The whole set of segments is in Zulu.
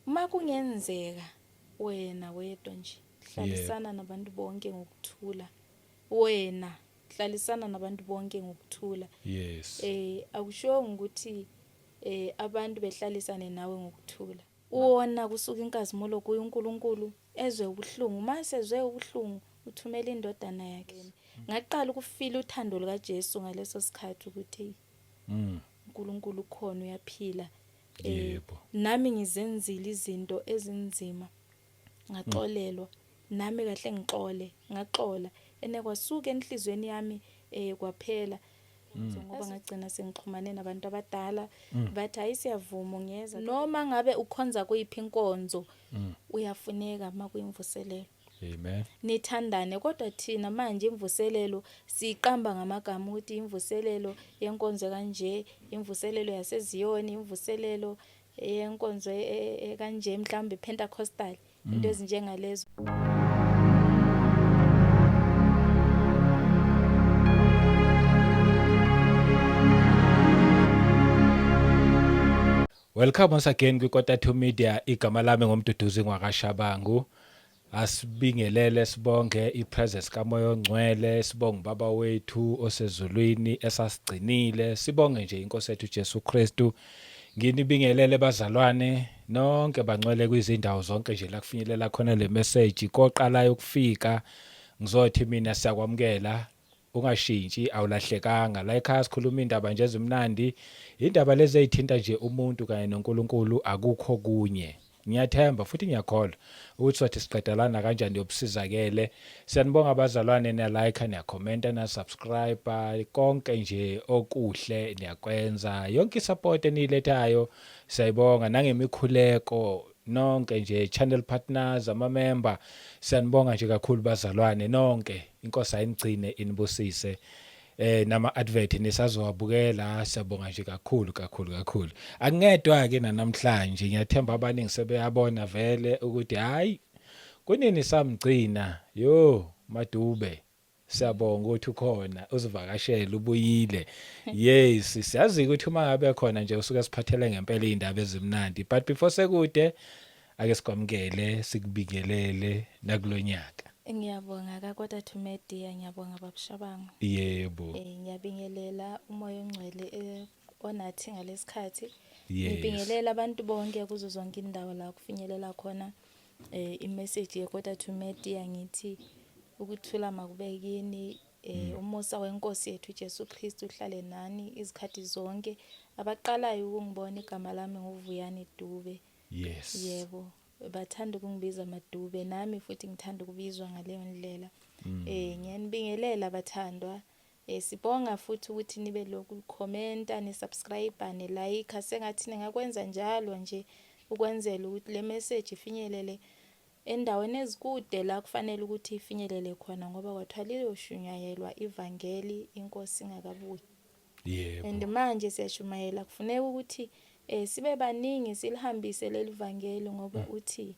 uma kungenzeka wena wedwa nje hlalisana nabantu bonke ngokuthula wena hlalisana nabantu bonke ngokuthula Yes. akusho ukuthi abantu behlalisane nawe ngokuthula wona kusuka inkazimulo kuye uNkulunkulu ezwe ubuhlungu mase ezwe ubuhlungu uthumela indodana yakhe ngaqala ukufila uthando lukaJesu ngaleso sikhathi ukuthi uNkulunkulu khona uyaphila nami ngizenzile izinto ezinzima ngaxolelwa nami kahle ngaxola kwasuka enhlizweni yami kwaphela ngoba ngagcina sengixhumane nabantu abadala bathi ayisiyavuma ngiyeza noma ngabe ukhonza kuyiphi inkonzo uyafuneka makuyimvuselelo. Amen. Nithandane kodwa thina manje imvuselelo siqamba ngamagama ukuthi imvuselelo yenkonzo kanje imvuselelo yaseZiyoni imvuselelo yenkonzo kanje mhlambe Pentecostal into ezinjengalezo. Welcome once again kwiKota 2 Media. Igama lami ngomduduzi ngwakashabangu. Asibingelele sibonge ipresence kaMoya oNgcwele, sibonge baba wethu osezulwini esasigcinile, sibonge nje inkosi yethu Jesu Kristu. Nginibingelele bazalwane nonke bangcwele kwizindawo zonke nje la kufinyelela khona le message koqalayo ukufika. Ngizothi mina siyakwamukela ungashintshi awulahlekanga la ekhaya sikhuluma indaba nje ezimnandi indaba lezi ezithinta nje umuntu kanye noNkulunkulu akukho kunye. Ngiyathemba futhi ngiyakholwa ukuthi sothi siqedelana kanjani yobusizakele. Siyanibonga abazalwane niya like niya comment na subscribe konke nje okuhle niyakwenza yonke support enilethayo siyayibonga nangemikhuleko nonke nje channel partners ama member siyanibonga nje kakhulu bazalwane nonke inkosi ayinigcine inibusise. Nama advert nisazowabukela siyabonga nje kakhulu. Angedwa ke namhlanje ngiyathemba abaningi sebeyabona vele ukuthi hayi kunini samgcina Madube siyabonga ukuthi ukhona uzivakashela ubuyile. Yes siyazi ukuthi uma ngabe khona nje usuke siphathele ngempela indaba ezimnandi but before sekude ake sikwamukele sikubingelele nakulonyaka. Ngiyabonga kaKota 2 Media, ngiyabonga babushabangu. Yebo. Ngiyabingelela uMoya oNgcwele onathi ngalesikhathi. Yes. Ngibingelela abantu bonke kuzo zonke indawo la kufinyelela khona imessage yeKota 2 Media ngithi ukuthula makube kini umusa wenkosi yethu Jesu Kristu uhlale nani izikhathi zonke. Abaqalayo ukungibona igama lami nguVuyani Dube. Yes. Yebo. Bathanda ukungibiza Madube nami futhi ngithanda ukubizwa ngaleyo ndlela. Ngiyanibingelela bathandwa. Sibonga futhi ukuthi nibe lokhu commenta ni subscribe ne like sengathi ningakwenza njalo nje ukwenzela ukuthi le message ifinyelele endaweni ezikude la kufanele ukuthi ifinyelele khona ngoba kwathwalile ushunyayelwa ivangeli inkosi ingakabuyi. Yebo. And manje siyashumayela kufuneka ukuthi sibe baningi silihambise leli vangeli ngoba uthi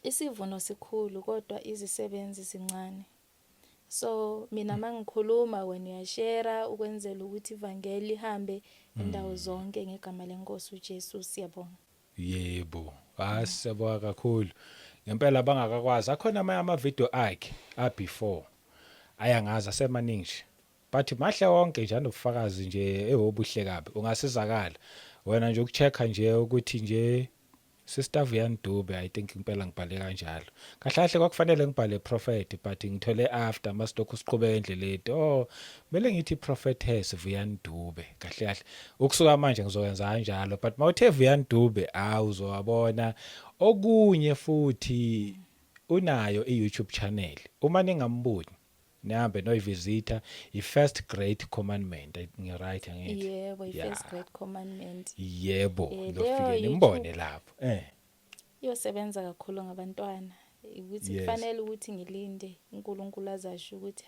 isivuno sikhulu kodwa izisebenzi zincane. So mina mangikhuluma wena uyashare ukwenzela ukuthi ivangeli lihambe indawo zonke ngegama lenkosi uJesu siyabonga. Yebo. Siyabonga kakhulu. Ngempela bangakakwazi akhona ama video akhe before ayangaza semaningi nje. But mahle wonke nje anobufakazi nje ehobuhle kabi ungasizakala wena nje ukuchecka nje ukuthi nje Sister Vuyani Dube I think impela ngibhale kanjalo kahle kwakufanele ngibhale prophet but ngithole after masitokho siqhubeka endleleni kumele ngithi prophetess Vuyani Dube kahle ukusuka manje ngizokwenza kanjalo but mawuthe Vuyani Dube uzowabona okunye futhi unayo iYouTube channel uma ningamboni nihambe noyivisita iFirst Great Commandment ngi-right angithi. Yebo iFirst Great Commandment. Yebo lofike nimbone lapho iyosebenza kakhulu ngabantwana ukuthi kufanele ukuthi ngilinde uNkulunkulu azasho ukuthi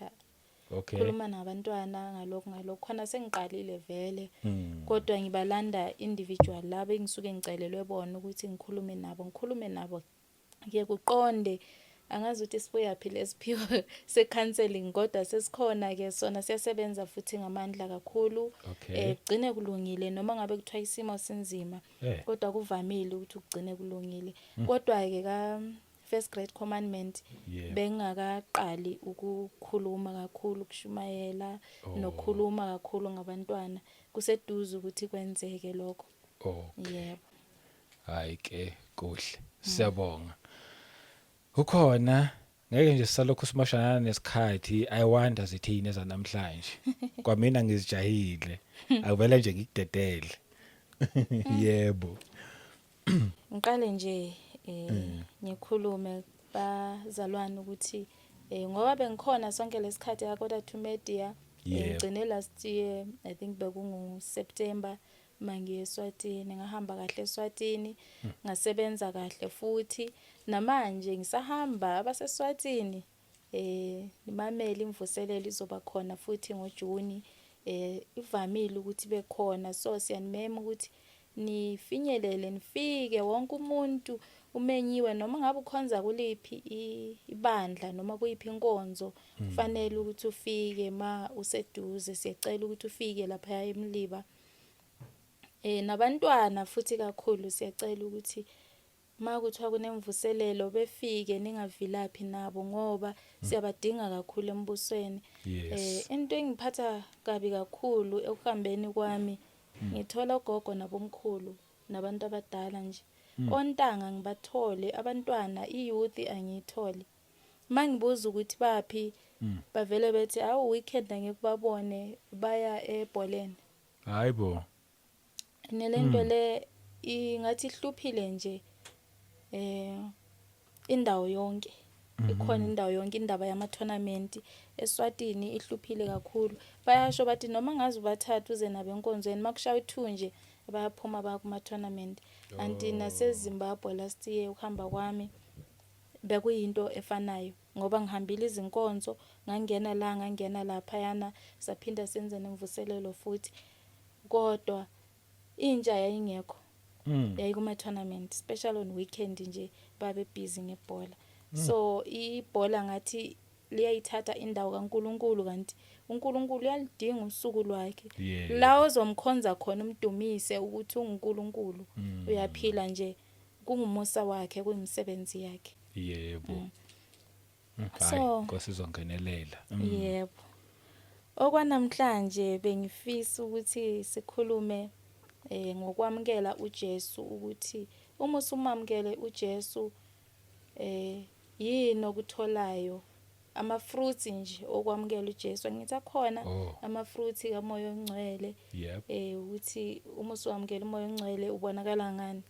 khuluma nabantwana ngalokho khona sengiqalile vele kodwa ngibalanda individual labo engisuke ngicelelwe bona ukuthi ngikhulume nabo ngiye kuqonde angazi ukuthi sibuya phi lesiphiwo se-counselling kodwa sesikhona-ke sona siyasebenza futhi ngamandla kakhulu. Okay. Kugcine kulungile noma ngabe kuthiwa isimo sinzima kodwa kuvamile ukuthi kugcine kulungile. Kodwa-ke ka-first grade commandment bengakaqali ukukhuluma kakhulu, ukushumayela nokukhuluma kakhulu ngabantwana. Kuseduze ukuthi kwenzeke lokho. Yebo. Hayi ke kuhle. Siyabonga. Ukhona ngeke nje salokhu simashana nesikhathi I wonder zithini zanamhlanje. Kwamina ngizijahile. Akuvele nje ngikudedele. Yebo. Ngiqale nje ngikhulume bazalwane ukuthi ngoba bengikhona sonke lesikhathi yakodwa to media ngigcine last year I think bekungu September mangiye eSwatini, ngahamba kahle eSwatini, ngasebenza kahle futhi namanje ngisahamba abaseSwatini imameli imvuselelo izoba khona futhi ngoJuni ivamile ukuthi bekhona. So siyanimema ukuthi nifinyelele nifike wonke umuntu umenyiwe noma ngabe ukhonza kuliphi ibandla noma kuyiphi inkonzo kufanele ukuthi ufike ma useduze. Siyacela ukuthi ufike lapha eMliba. Nabantwana futhi kakhulu siyacela ukuthi ma kuthiwa kunemvuselelo befike ningavilaphi nabo ngoba siyabadinga kakhulu embusweni. Into engiphatha kabi kakhulu ekuhambeni kwami ngithola ogogo nabomkhulu nabantu abadala nje. Ontanga ngibathole, abantwana iyouth angiyitholi. Mangibuza ukuthi baphi bavele bethi awu weekend angekubabone baya ebholeni. Hayibo. Nelento le ingathi ihluphile nje indawo yonke. Ikhona indawo yonke indaba yama tournament eSwatini ihluphile kakhulu. Bayasho bathi noma ngazi bathathu uze nabe enkonzweni makushaya u2 nje bayaphuma ba kuma tournament. Anti naseZimbabwe last year ukuhamba kwami bekuyinto efanayo ngoba ngihambile izinkonzo ngangena la ngangena lapha yana saphinda senze nemvuselelo futhi kodwa intsha yayingekho. Yayi kuma tournament special on weekend nje babe busy ngebhola. So ibhola ngathi liyayithatha indawo kaNkuluNkulu kanti uNkulunkulu uyalidinga usuku lwakhe. La ozomkhonza khona umdumise ukuthi unguNkulunkulu. Uyaphila nje kungumusa wakhe kuyimsebenzi yakhe. Yebo. So Nkosi izongenelela. Yebo. Okwanamhlanje bengifisa ukuthi sikhulume ngokwamkela uJesu ukuthi uma usumamkele uJesu yini okutholayo ama fruits nje okwamkela uJesu. Ngithi khona ama fruits kaMoya oNgcwele ukuthi uma uswamkela uMoya oNgcwele ubonakala ngani.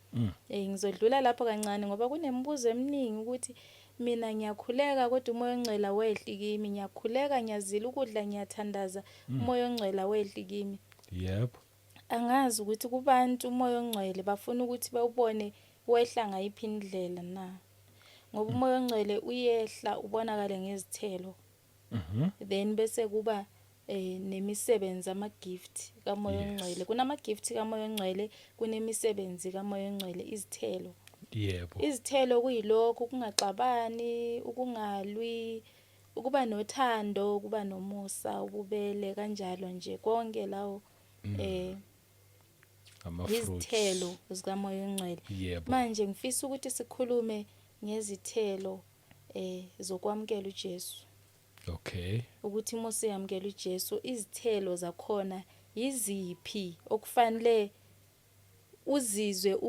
Ngizodlula lapho kancane ngoba kunemibuzo eminingi ukuthi mina ngiyakhuleka kodwa uMoya oNgcwele wehli kimi, ngiyakhuleka ngiyazila ukudla ngiyathandaza uMoya oNgcwele wehli kimi. Yebo. Angazi ukuthi kubantu uMoya oNgcwele bafuna ukuthi bawubone wehla ngayiphi indlela na. Ngoba uMoya oNgcwele uyehla ubonakale ngezithelo. Then bese kuba nemisebenzi ama gift kaMoya oNgcwele. Kunama gift kaMoya oNgcwele, kunemisebenzi kaMoya oNgcwele izithelo. Yebo. Izithelo kuyilokho ukungaxabani, ukungalwi, ukuba nothando, ukuba nomusa, ububele kanjalo nje konke lawo izithelo zikaMoya oNgcwele. Manje ngifisa ukuthi sikhulume ngezithelo zokwamkela uJesu. Okay. Ukuthi uma usiyamkela uJesu izithelo zakhona yiziphi okufanele uzizwe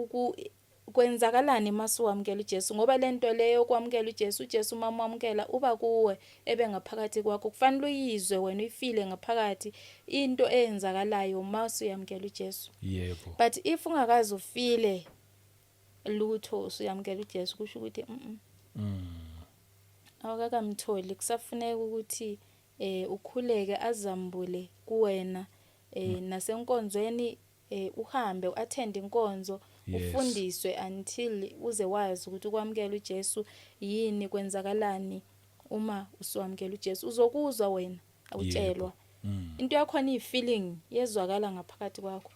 kwenzakalani masuwamkela uJesu ngoba lento leyo kwamkela uJesu, uJesu mamamkela uba kuwe ebengaphakathi kwakho kufanele uyizwe wena uyifile ngaphakathi into eyenzakalayo masuyamkela uJesu. Yebo. But if ungakazi ufile lutho usuyamkela uJesu kusho ukuthi awukakamtholi kusafuneka ukuthi ukhuleke azambule kuwena nasenkonzweni uhambe uattend inkonzo ufundiswe until uze wazi ukuthi ukwamkela uJesu yini kwenzakalani uma usuwamkela uJesu uzokuzwa wena awutshelwa into yakho ni feeling yezwakala ngaphakathi kwakho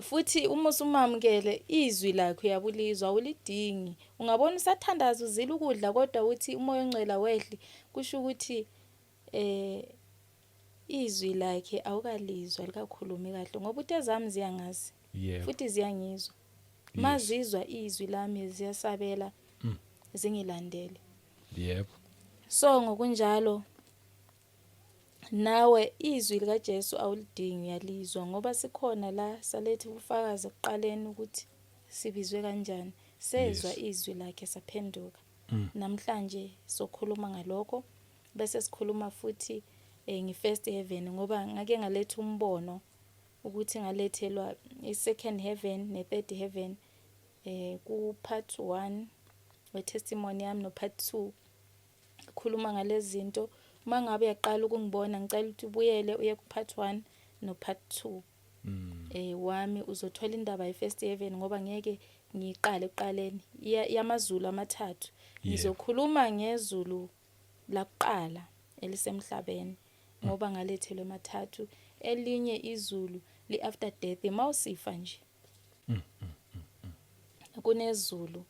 futhi uma usumamukele izwi lakhe uyabulizwa awulidingi. Ungabona usathandaza uzila ukudla kodwa uthi umoya ongcwele wehle kusho ukuthi izwi lakhe awukalizwa likakhulumi kahle ngoba uthe zami ziyangazi Yebo. futhi ziyangizwa. Mazizwa izwi lami ziyasabela zingilandele. Yebo. So ngokunjalo nawe izwi likaJesu awulidingi uyalizwa ngoba sikhona la salethe ubufakazi ekuqaleni ukuthi sibizwe kanjani. Sezwa izwi lakhe saphenduka. Namhlanje sokhuluma ngalokho bese sikhuluma futhi ngeFirst Heaven ngoba ngake ngaletha umbono ukuthi ngalethelwa iSecond Heaven neThird Heaven ku part 1 wetestimony yami no part 2 khuluma ngalezi zinto. Uma ngabe uyaqala ukungibona ngicela ukuthi ubuyele uye ku part 1 no part 2 wami uzothola indaba yeFirst Heaven ngoba ngeke ngiqale ekuqaleni yamazulu amathathu. Ngizokhuluma ngezulu lakuqala elisemhlabeni ngoba ngalethelwe emathathu. Elinye izulu li after death mawusifa nje. Kunezulu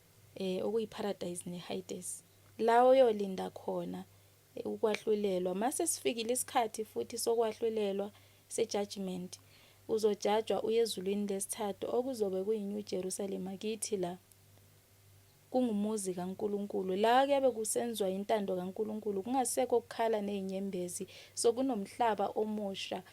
okuyi paradise ne Hades. La uyolinda khona ukwahlulelwa. Mase sifikile isikhathi futhi sokwahlulelwa se-judgment. Uzojajwa uye ezulwini lesithathu okuzobe kuyiNew Jerusalem akithi la. Kungumuzi kaNkuluNkulu. La kuyabe kusenziwa intando kaNkuluNkulu. Kungasekho ukukhala nezinyembezi. So kunomhlaba omusha.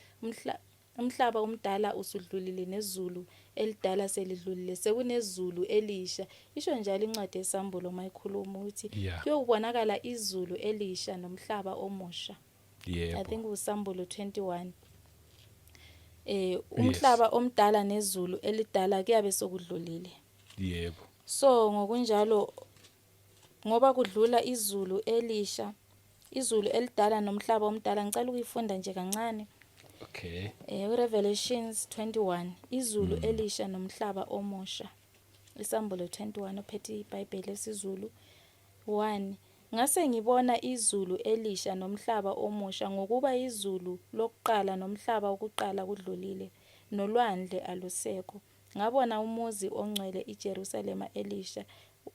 Umhlaba omdala usudlulile nezulu elidala selidlulile. Sekunezulu elisha. Isho njalo incwadi yesambulo mayikhuluma ukuthi kuyobonakala izulu elisha nomhlaba omusha. Yebo. I think usambulo 21. Umhlaba omdala nezulu elidala kuyabe sokudlulile. Yebo. So ngokunjalo ngoba kudlula izulu elisha, izulu elidala nomhlaba omdala ngicela ukuyifunda nje kancane. Okay. Revelations 21 izulu elisha nomhlaba omusha. Isambulo 21 ophethe iBhayibheli lesizulu 1 ngase ngibona izulu elisha nomhlaba omusha ngokuba izulu lokuqala nomhlaba wokuqala kudlulile nolwandle alusekho. Ngabona umuzi ongcwele iJerusalema elisha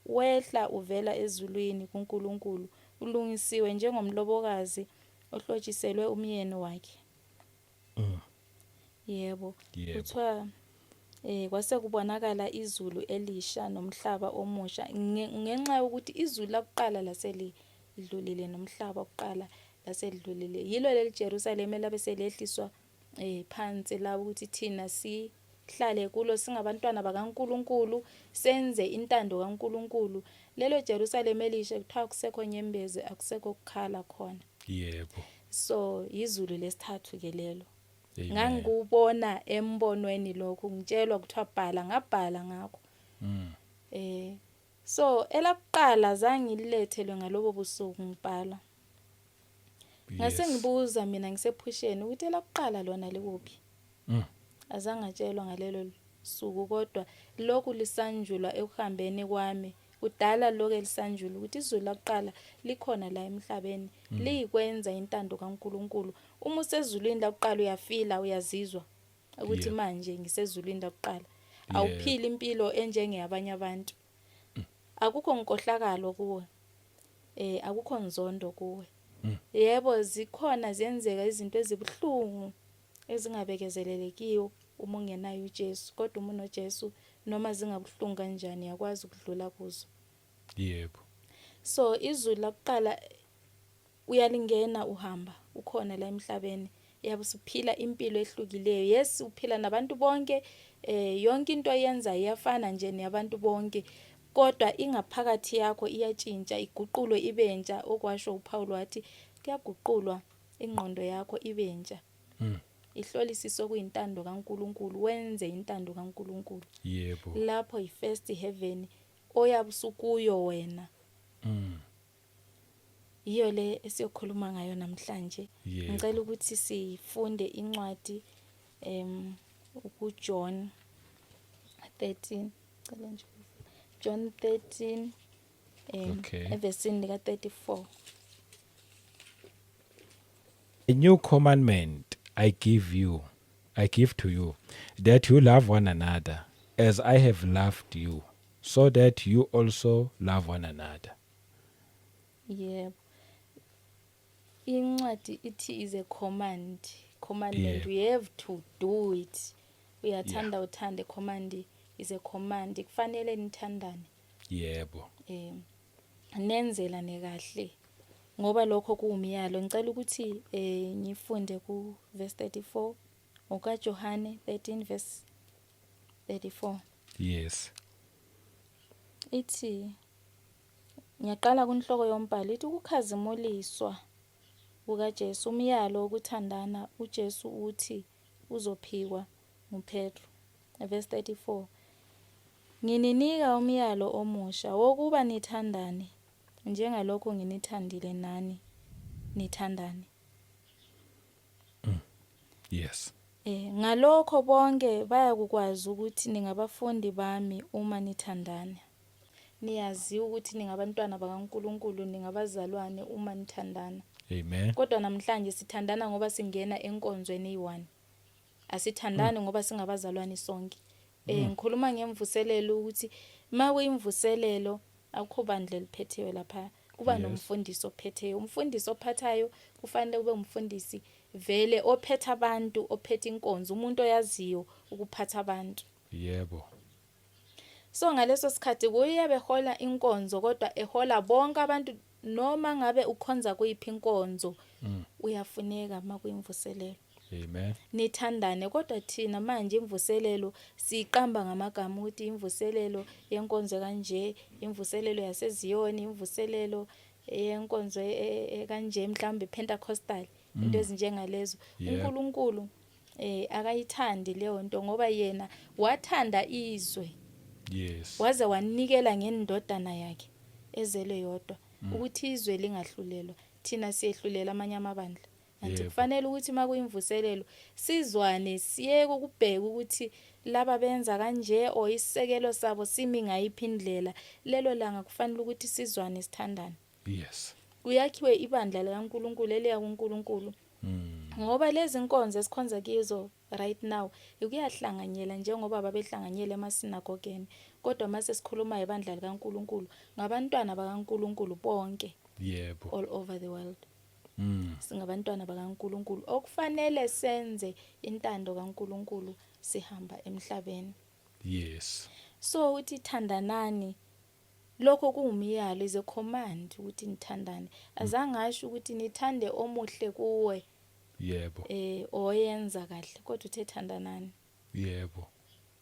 wehla uvela ezulwini kuNkulunkulu ulungisiwe njengomlobokazi ohlotshiselwe umyeni wakhe. Yebo. Kuthiwa kwase kubonakala izulu elisha nomhlaba omusha ngenxa yokuthi izulu lakuqala laselidlulile nomhlaba wokuqala laselidlulile. Yilo leli Jerusalem elabe selehliswa phansi la ukuthi thina sihlale kulo singabantwana bakaNkuluNkulu senze intando kaNkuluNkulu. Lelo Jerusalem elisha kuthiwa akusekho nyembezi akusekho ukukhala khona. Yebo. So izulu lesithathu ke lelo. Ngangubona embonweni lokho ngitshelwa kuthiwa bhala ngabhala ngakho. So elakuqala zange ngilethelwe ngalobo busuku ngibhala. Ngase ngibuza mina ngisephusheni ukuthi elakuqala lona likuphi. Azange atshelwa ngalelo suku kodwa lokhu lisanjulwa ekuhambeni kwami. Udala lokho elisanjula ukuthi izulu lakuqala likhona la emhlabeni liyikwenza intando kaNkuluNkulu. Uma usezulwini lakuqala uyafila uyazizwa ukuthi manje ngisezulwini lakuqala. Awuphili impilo enjengeyabanye abantu. Akukho nkohlakalo kuwe. Akukho nzondo kuwe. Yebo zikhona ziyenzeka izinto ezibuhlungu ezingabekezelelekiyo uma ungenayo uJesu kodwa uma unoJesu noma zingabuhlungu kanjani yakwazi ukudlula kuzo. Yebo. So izulu lakuqala uyalingena uhamba ukhona la emhlabeni yabe usuphila impilo ehlukileyo. Yes uphila nabantu bonke yonke into oyenza iyafana nje neyabantu bonke kodwa ingaphakathi yakho iyatshintsha iguqulwe ibentsha okwasho uPaul wathi kuyaguqulwa ingqondo yakho ibentsha. Ihlolisise okuyintando kaNkuluNkulu wenze intando kaNkuluNkulu. Yebo. Lapho iFirst Heaven oyabusukuyo wena. Iyo le esiyokhuluma ngayo namhlanje. Ngicela ukuthi sifunde incwadi uJohn 13 cela nje John 13 evesini lika 34. A new commandment I give you, I give to you, that you love one another as I have loved you, so that you also love one another. Yebo. Incwadi ithi is a commandment. Yeah. We have to do it. Uyathanda uthande, command is a command. Kufanele nithandane. Yebo. Nenzelane kahle. Ngoba lokho kuwumyalo. Ngicela ukuthi ngifunde ku verse 34 oka Johane 13 verse 34. Yes. Ithi ngiyaqala kunhloko yombhalo ithi ukukhazimuliswa kukaJesu umyalo wokuthandana uJesu uthi uzophikwa nguPetru. Verse 34. Ngininika umyalo omusha wokuba nithandane njengalokho nginithandile nani nithandane. Yes. Ngalokho bonke bayakukwazi ukuthi ningabafundi bami uma nithandana. Niyazi ukuthi ningabantwana bakaNkulunkulu ningabazalwane uma nithandana. Amen. Kodwa namhlanje sithandana ngoba singena enkonzweni eyi1. Asithandani ngoba singabazalwane sonke. Ngikhuluma ngemvuselelo ukuthi makuyimvuselelo akukho bandla eliphetheyo lapha. Kuba nomfundisi ophetheyo. Umfundisi ophathayo kufanele ube umfundisi vele ophethe abantu, ophethe inkonzo, umuntu oyaziyo ukuphatha abantu. Yebo. So ngaleso sikhathi kuyabe hola inkonzo kodwa ehola bonke abantu noma ngabe ukhonza kuyiphi inkonzo uyafuneka makuyimvuselelo. Amen. Nithandane kodwa thina manje imvuselelo siqamba ngamagama ukuthi imvuselelo yenkonzo kanje, imvuselelo yaseZiyoni, imvuselelo yenkonzo kanje mhlawumbe Pentecostal, into ezinjengalezo. uNkulunkulu akayithandi leyo nto ngoba yena wathanda izwe. Yes. Waze wanikela ngendodana yakhe ezele yodwa ukuthi izwe lingahlulelwa. Thina siyehlulela amanye amabandla. Anti kufanele ukuthi makuyimvuselelo sizwane siyeke ukubheka ukuthi laba benza kanje isisekelo sabo simi ngayiphi indlela. Lelo langa kufanele ukuthi sizwane sithandane. Yes. Kuyakhiwe ibandla likaNkulunkulu eliya kuNkulunkulu. Ngoba lezi inkonzo esikhonza kizo right now ukuyahlanganyela njengoba babehlanganyela emasinagogeni. Kodwa mase sikhuluma ibandla likaNkulunkulu ngabantwana bakaNkulunkulu bonke. Yebo. All over the world. Singabantwana bakaNkulunkulu okufanele senze intando kaNkulunkulu sihamba emhlabeni. Yes. So uthi thandanani lokho kuwumyalo is a command ukuthi nithandane. Azange asho ukuthi nithande omuhle kuwe. Yebo. Oyenza kahle kodwa uthe thandanani. Yebo.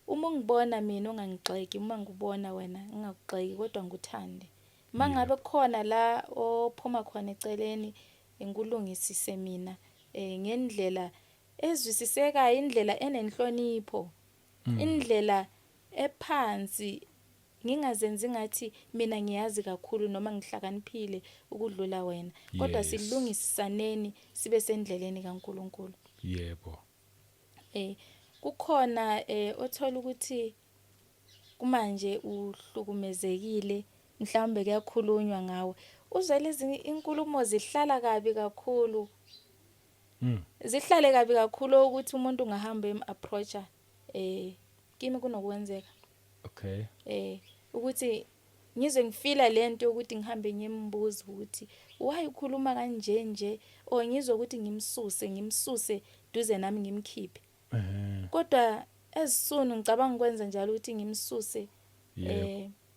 Uma ngibona mina ungangixeki, uma ngibona wena ngingakugxeki kodwa nguthande. Mangabe khona la ophuma khona eceleni enkulungisise mina ngendlela ezwisisekayo, indlela enenhlonipho, indlela ephansi, ngingazenzi ngathi mina ngiyazi kakhulu noma ngihlakaniphile ukudlula wena, kodwa silungisisaneni sibe sendleleni kaNkulunkulu. Yebo. Kukhona othola ukuthi kumanje uhlukumezekile, mhlawumbe kuyakhulunywa ngawe. Uzwe lezi inkulumo zihlala kabi kakhulu. Zihlale kabi kakhulu ukuthi umuntu ungahamba approacha kimi kunokwenzeka. Okay. Ukuthi ngize ngifila lento ukuthi ngihambe ngimbuza ukuthi why ukhuluma kanje nje o ngizwe ukuthi ngimsuse duze nami ngimkhiphe. Kodwa ezisunu ngicabanga ukwenza njalo ukuthi ngimsuse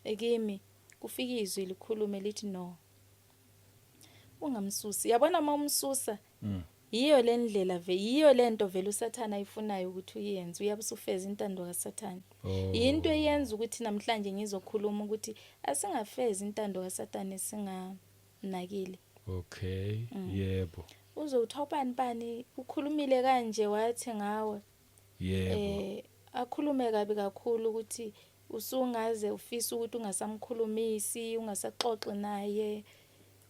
ekimi kufika izwi likhulume lithi no. Ungamsusi. Yabona uma umsusa yiyo le ndlela yiyo lento vele uSathane ayifunayo ukuthi uyenze. Uyabusufeza intando kaSathane. Into eyenza ukuthi namhlanje ngizokhuluma ukuthi asingafezi intando kaSathane singanakile. Okay. Yebo. Uzothopani bani ukhulumile kanje wathi ngawe. Yebo. Akhulume kabi kakhulu ukuthi usungaze ufisa ukuthi ungasamkhulumisi, ungasaxoxi naye.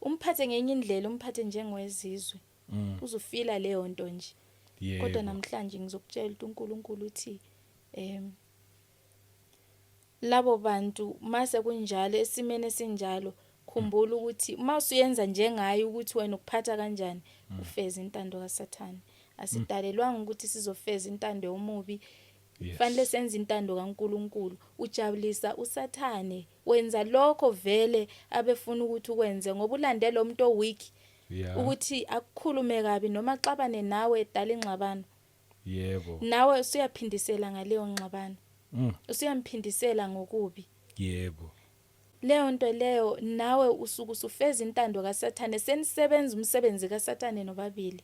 Umphathe ngenye indlela, umphathe njengowezizwe. Uzufila leyo nto nje. Kodwa namhlanje ngizokutshela ukuthi uNkulunkulu uthi labo bantu mase kunjalo esimene esinjalo khumbula ukuthi uma usuyenza njengaye ukuthi wena ukuphatha kanjani ufeza intando kaSathane. asidalelwanga ukuthi sizofeza intando yomubi. Yes. Fanele senze intando kaNkuluNkulu. Ujabulisa uSathane, wenza lokho vele abefuna ukuthi ukwenze ngoba ulandela umuntu oweak Yeah. ukuthi akukhulume kabi noma xabane nawe edala ingxabano. Yebo. Nawe usuyaphindisela ngaleyo ngxabano. Mm. Usuyamphindisela ngokubi. Yebo. Leyo nto leyo nawe usuku usufeza intando kaSathane, senisebenza umsebenzi kaSathane nobabili.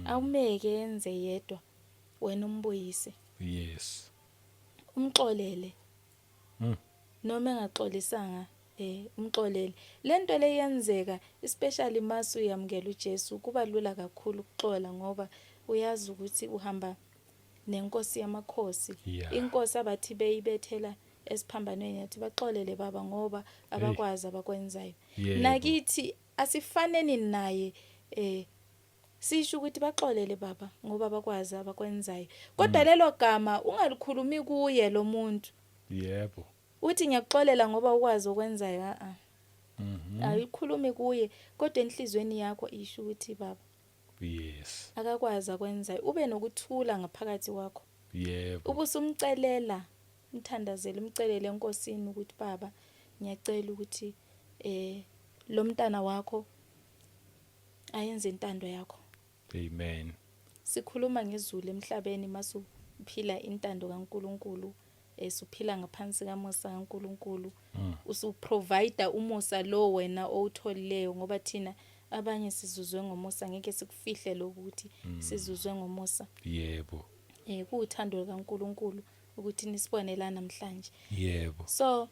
Awumeke yenze yedwa wena umbuyise. Yes. Umxolele. Noma engaxolisanga umxolele. Lento le yenzeka especially masu uyamukela uJesu kuba lula kakhulu ukuxola ngoba uyazi ukuthi uhamba nenkosi yamakhosi. Yeah. Inkosi abathi beyibethela esiphambanweni yathi baxolele baba ngoba abakwazi abakwenzayo. Yebo. Nakithi asifaneni naye sisho ukuthi baxolele baba ngoba bakwazi abakwenzayo. Kodwa lelo gama ungalikhulumi kuye lo muntu. Yebo. Uthi ngiyaxolela ngoba ukwazi okwenzayo ayikhulumi kuye kodwa enhlizweni yakho isho ukuthi baba Yes. akakwazi akwenzayo. Ube nokuthula ngaphakathi kwakho. Yebo. Ubusumcelela umthandazele umcelele enkosini ukuthi baba ngiyacela ukuthi lo mntana wakho ayenze intando yakho. Amen. Sikhuluma ngezulu emhlabeni masuphila intando kaNkuluNkulu, suphila ngaphansi kaMosa kaNkuluNkulu. Usuprovide umusa lo wena owutholileyo ngoba thina abanye sizuzwe ngomusa, ngeke sikufihle lokuthi sizuzwe ngomusa. Yebo. Kuuthando kaNkuluNkulu ukuthi nisibonela namhlanje. Yebo. So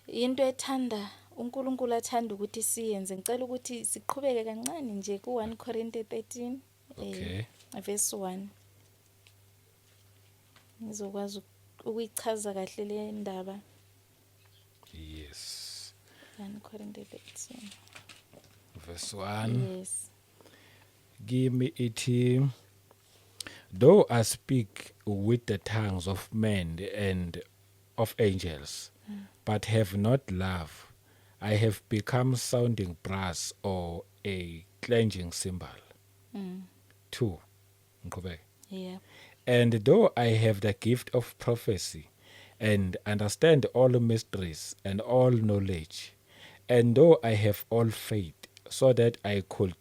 into ethanda uNkulunkulu athanda ukuthi siyenze, ngicela ukuthi siqhubeke kancane nje ku 1 Corinthians 13 Okay. verse 1. Ngizokwazi ukuyichaza kahle le ndaba. Yes. 1 Corinthians 13. Verse 1. Yes. Give me it. Though I speak with the tongues of men and of angels, but have not love, I have become sounding brass or a clanging cymbal. 2. Ngiqhubeke. Yeah. And though I have the gift of prophecy and understand all mysteries and all knowledge, and though I have all faith so that I could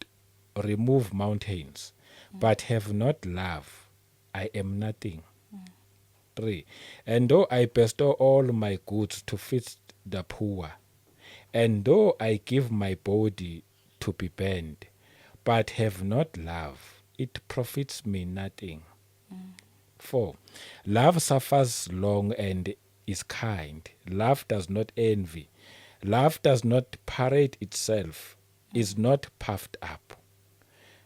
remove mountains, but have not love, I am nothing. 3. And though I bestow all my goods to feed the poor, and though I give my body to be burned, but have not love, it profits me nothing. 4. Love suffers long and is kind. Love does not envy. Love does not parade itself, is not puffed up.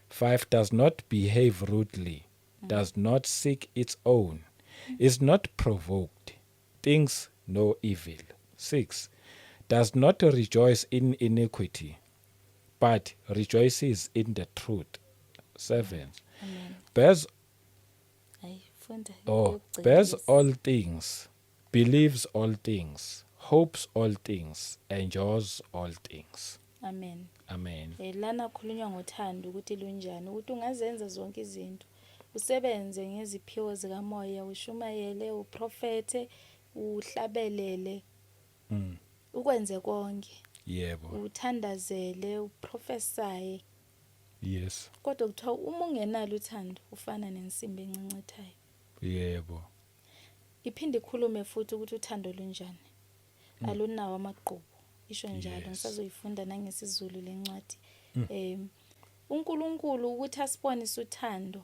5. Does not behave rudely, does not seek its own, is not provoked, thinks no evil. 6. Does not rejoice in iniquity, but rejoices in the truth. 7. Amen. Bears Ayifunda. bears all things, believes all things, hopes all things, endures all things. Amen. Amen. Lana khulunywa ngothando ukuthi lunjani ukuthi ungazenza zonke izinto. Usebenze ngeziphiwo zikamoya, ushumayele, uprofete, uhlabelele. Ukwenze konke. Yebo. Uthandazele, uprofesaye. Yes. Kodwa kuthiwa uma ungenalo uthando ufana nensimbi encencethayo. Yebo. Iphinde ikhulume futhi ukuthi uthando lunjani. Alunawo amaqhubu. Isho njalo Yes. ngisazoyifunda nangesizulu lencwadi. uNkulunkulu ukuthi asibonise uthando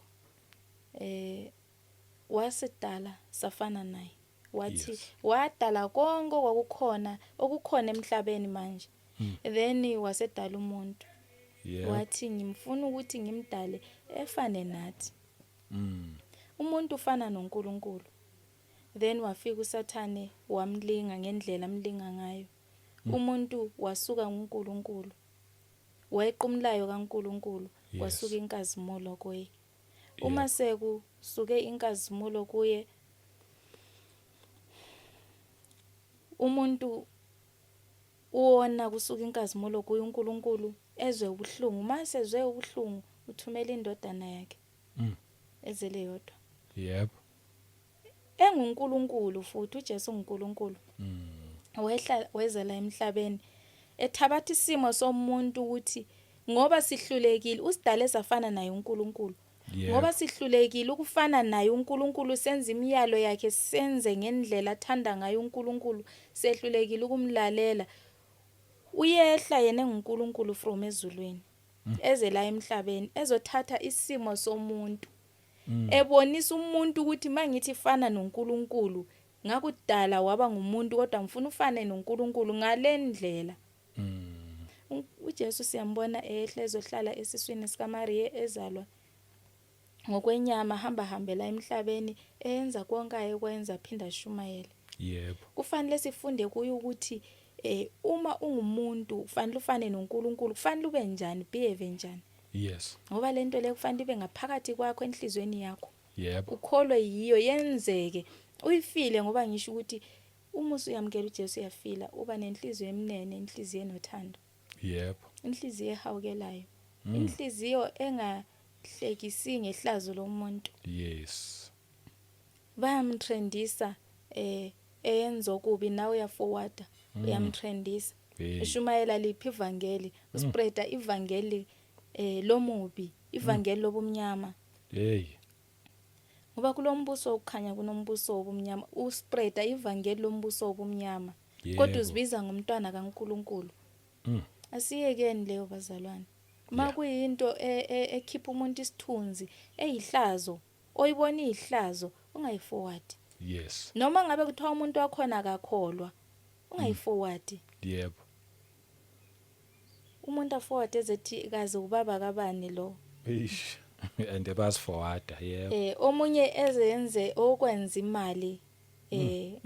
wasidala safana naye. Wathi Yes. wadala konke okukhona emhlabeni manje. Then wasedala umuntu. Yeah. Wathi ngimfuna ukuthi ngimdale efane nathi. Umuntu ufana noNkulunkulu. Then wafika uSathane wamlinga ngendlela amlinga ngayo. Umuntu wasuka kuNkulunkulu. Wayequmlayo kaNkulunkulu, Yes. wasuka inkazimulo kuye. Uma sekusuke inkazimulo kuye, umuntu uwona kusuka inkazimulo kuye uNkulunkulu ezwe ubuhlungu. Mase ezwe ubuhlungu uthumela indodana yakhe ezele yodwa yebo enguNkulunkulu futhi uJesu uNkulunkulu wehla wezela emhlabeni ethabatha isimo somuntu ukuthi ngoba sihlulekile usidale safana naye uNkulunkulu ngoba sihlulekile ukufana naye uNkulunkulu senza imiyalo yakhe senze ngendlela athanda ngayo uNkulunkulu sehlulekile ukumlalela uyehla yena enguNkulunkulu from ezulwini eze la emhlabeni ezothatha isimo somuntu ebonisa umuntu ukuthi mangithi fana noNkulunkulu ngakudala waba ngumuntu kodwa ngifuna ufane noNkulunkulu ngalendlela uJesu siyambona ehla ezohlala esiswini sikaMariya ezalwa ngokwenyama hambela emhlabeni enza konke ayekwenza phinda shumayele yebo kufanele sifunde kuyo ukuthi uma ungumuntu kufanele ufane noNkulunkulu kufanele ube njani behave njani yes ngoba lento le kufanele ibe ngaphakathi kwakho enhlizweni yakho yebo ukholwe yiyo yenzeke uyifile ngoba ngisho ukuthi uma usuyamkela uJesu uyafila uba nenhliziyo emnene inhliziyo enothando yebo inhliziyo ehawukelayo inhliziyo engahlekisi ngehlazo lomuntu yes bayamtrendisa eyenza okubi nawe uyaforwarda uyamtrendisa ushumayela liphi ivangeli uspreada ivangeli lomubi ivangeli lobumnyama hey ngoba kulombuso ukukhanya kunombuso wobumnyama uspreada ivangeli lombuso wobumnyama kodwa uzibiza ngomntwana kaNkulunkulu asiyekeni leyo bazalwane makuyinto ekhipha umuntu isithunzi eyihlazo oyibona ihlazo ungayiforward yes noma ngabe kuthiwa umuntu wakhona akakholwa ungayiforward yebo umuntu aforward ezethi kaze ubaba kabani lo eish and bas forward yebo omunye ezenze okwenza imali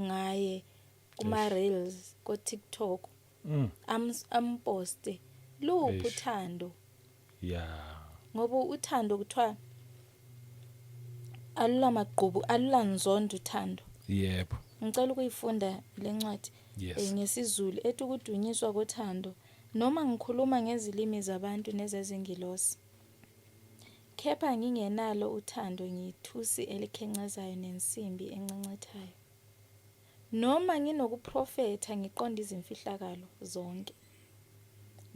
ngaye kuma reels ko TikTok amposte luphi uthando yeah ngoba uthando kuthiwa alula maqhubu alula nzondo uthando yebo ngicela ukuyifunda lencwadi ngesizulu ethi ukudunyiswa kothando noma ngikhuluma ngezilimi zabantu nezezingilosi kepha ngingenalo uthando ngiyithusi elikhencezayo nensimbi encencethayo noma nginokuprofetha ngiqonda izimfihlakalo zonke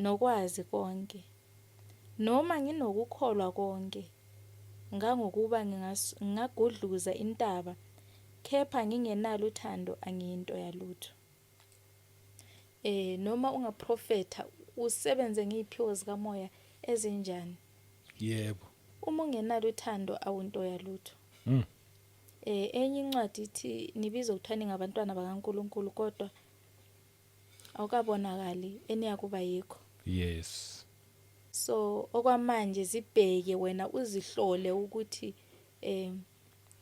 nokwazi konke noma nginokukholwa konke ngangokuba ngingagudluza intaba kepha ngingenalo uthando angiyinto yalutho noma ungaprofetha usebenze ngeziphiwo zikamoya ezinjani yebo uma ungenalo uthando awunto yalutho enye incwadi ithi nibiza ukuthani ngabantwana bakaNkulunkulu kodwa awukabonakali eniyakuba yikho yes so okwamanje zibheke wena uzihlole ukuthi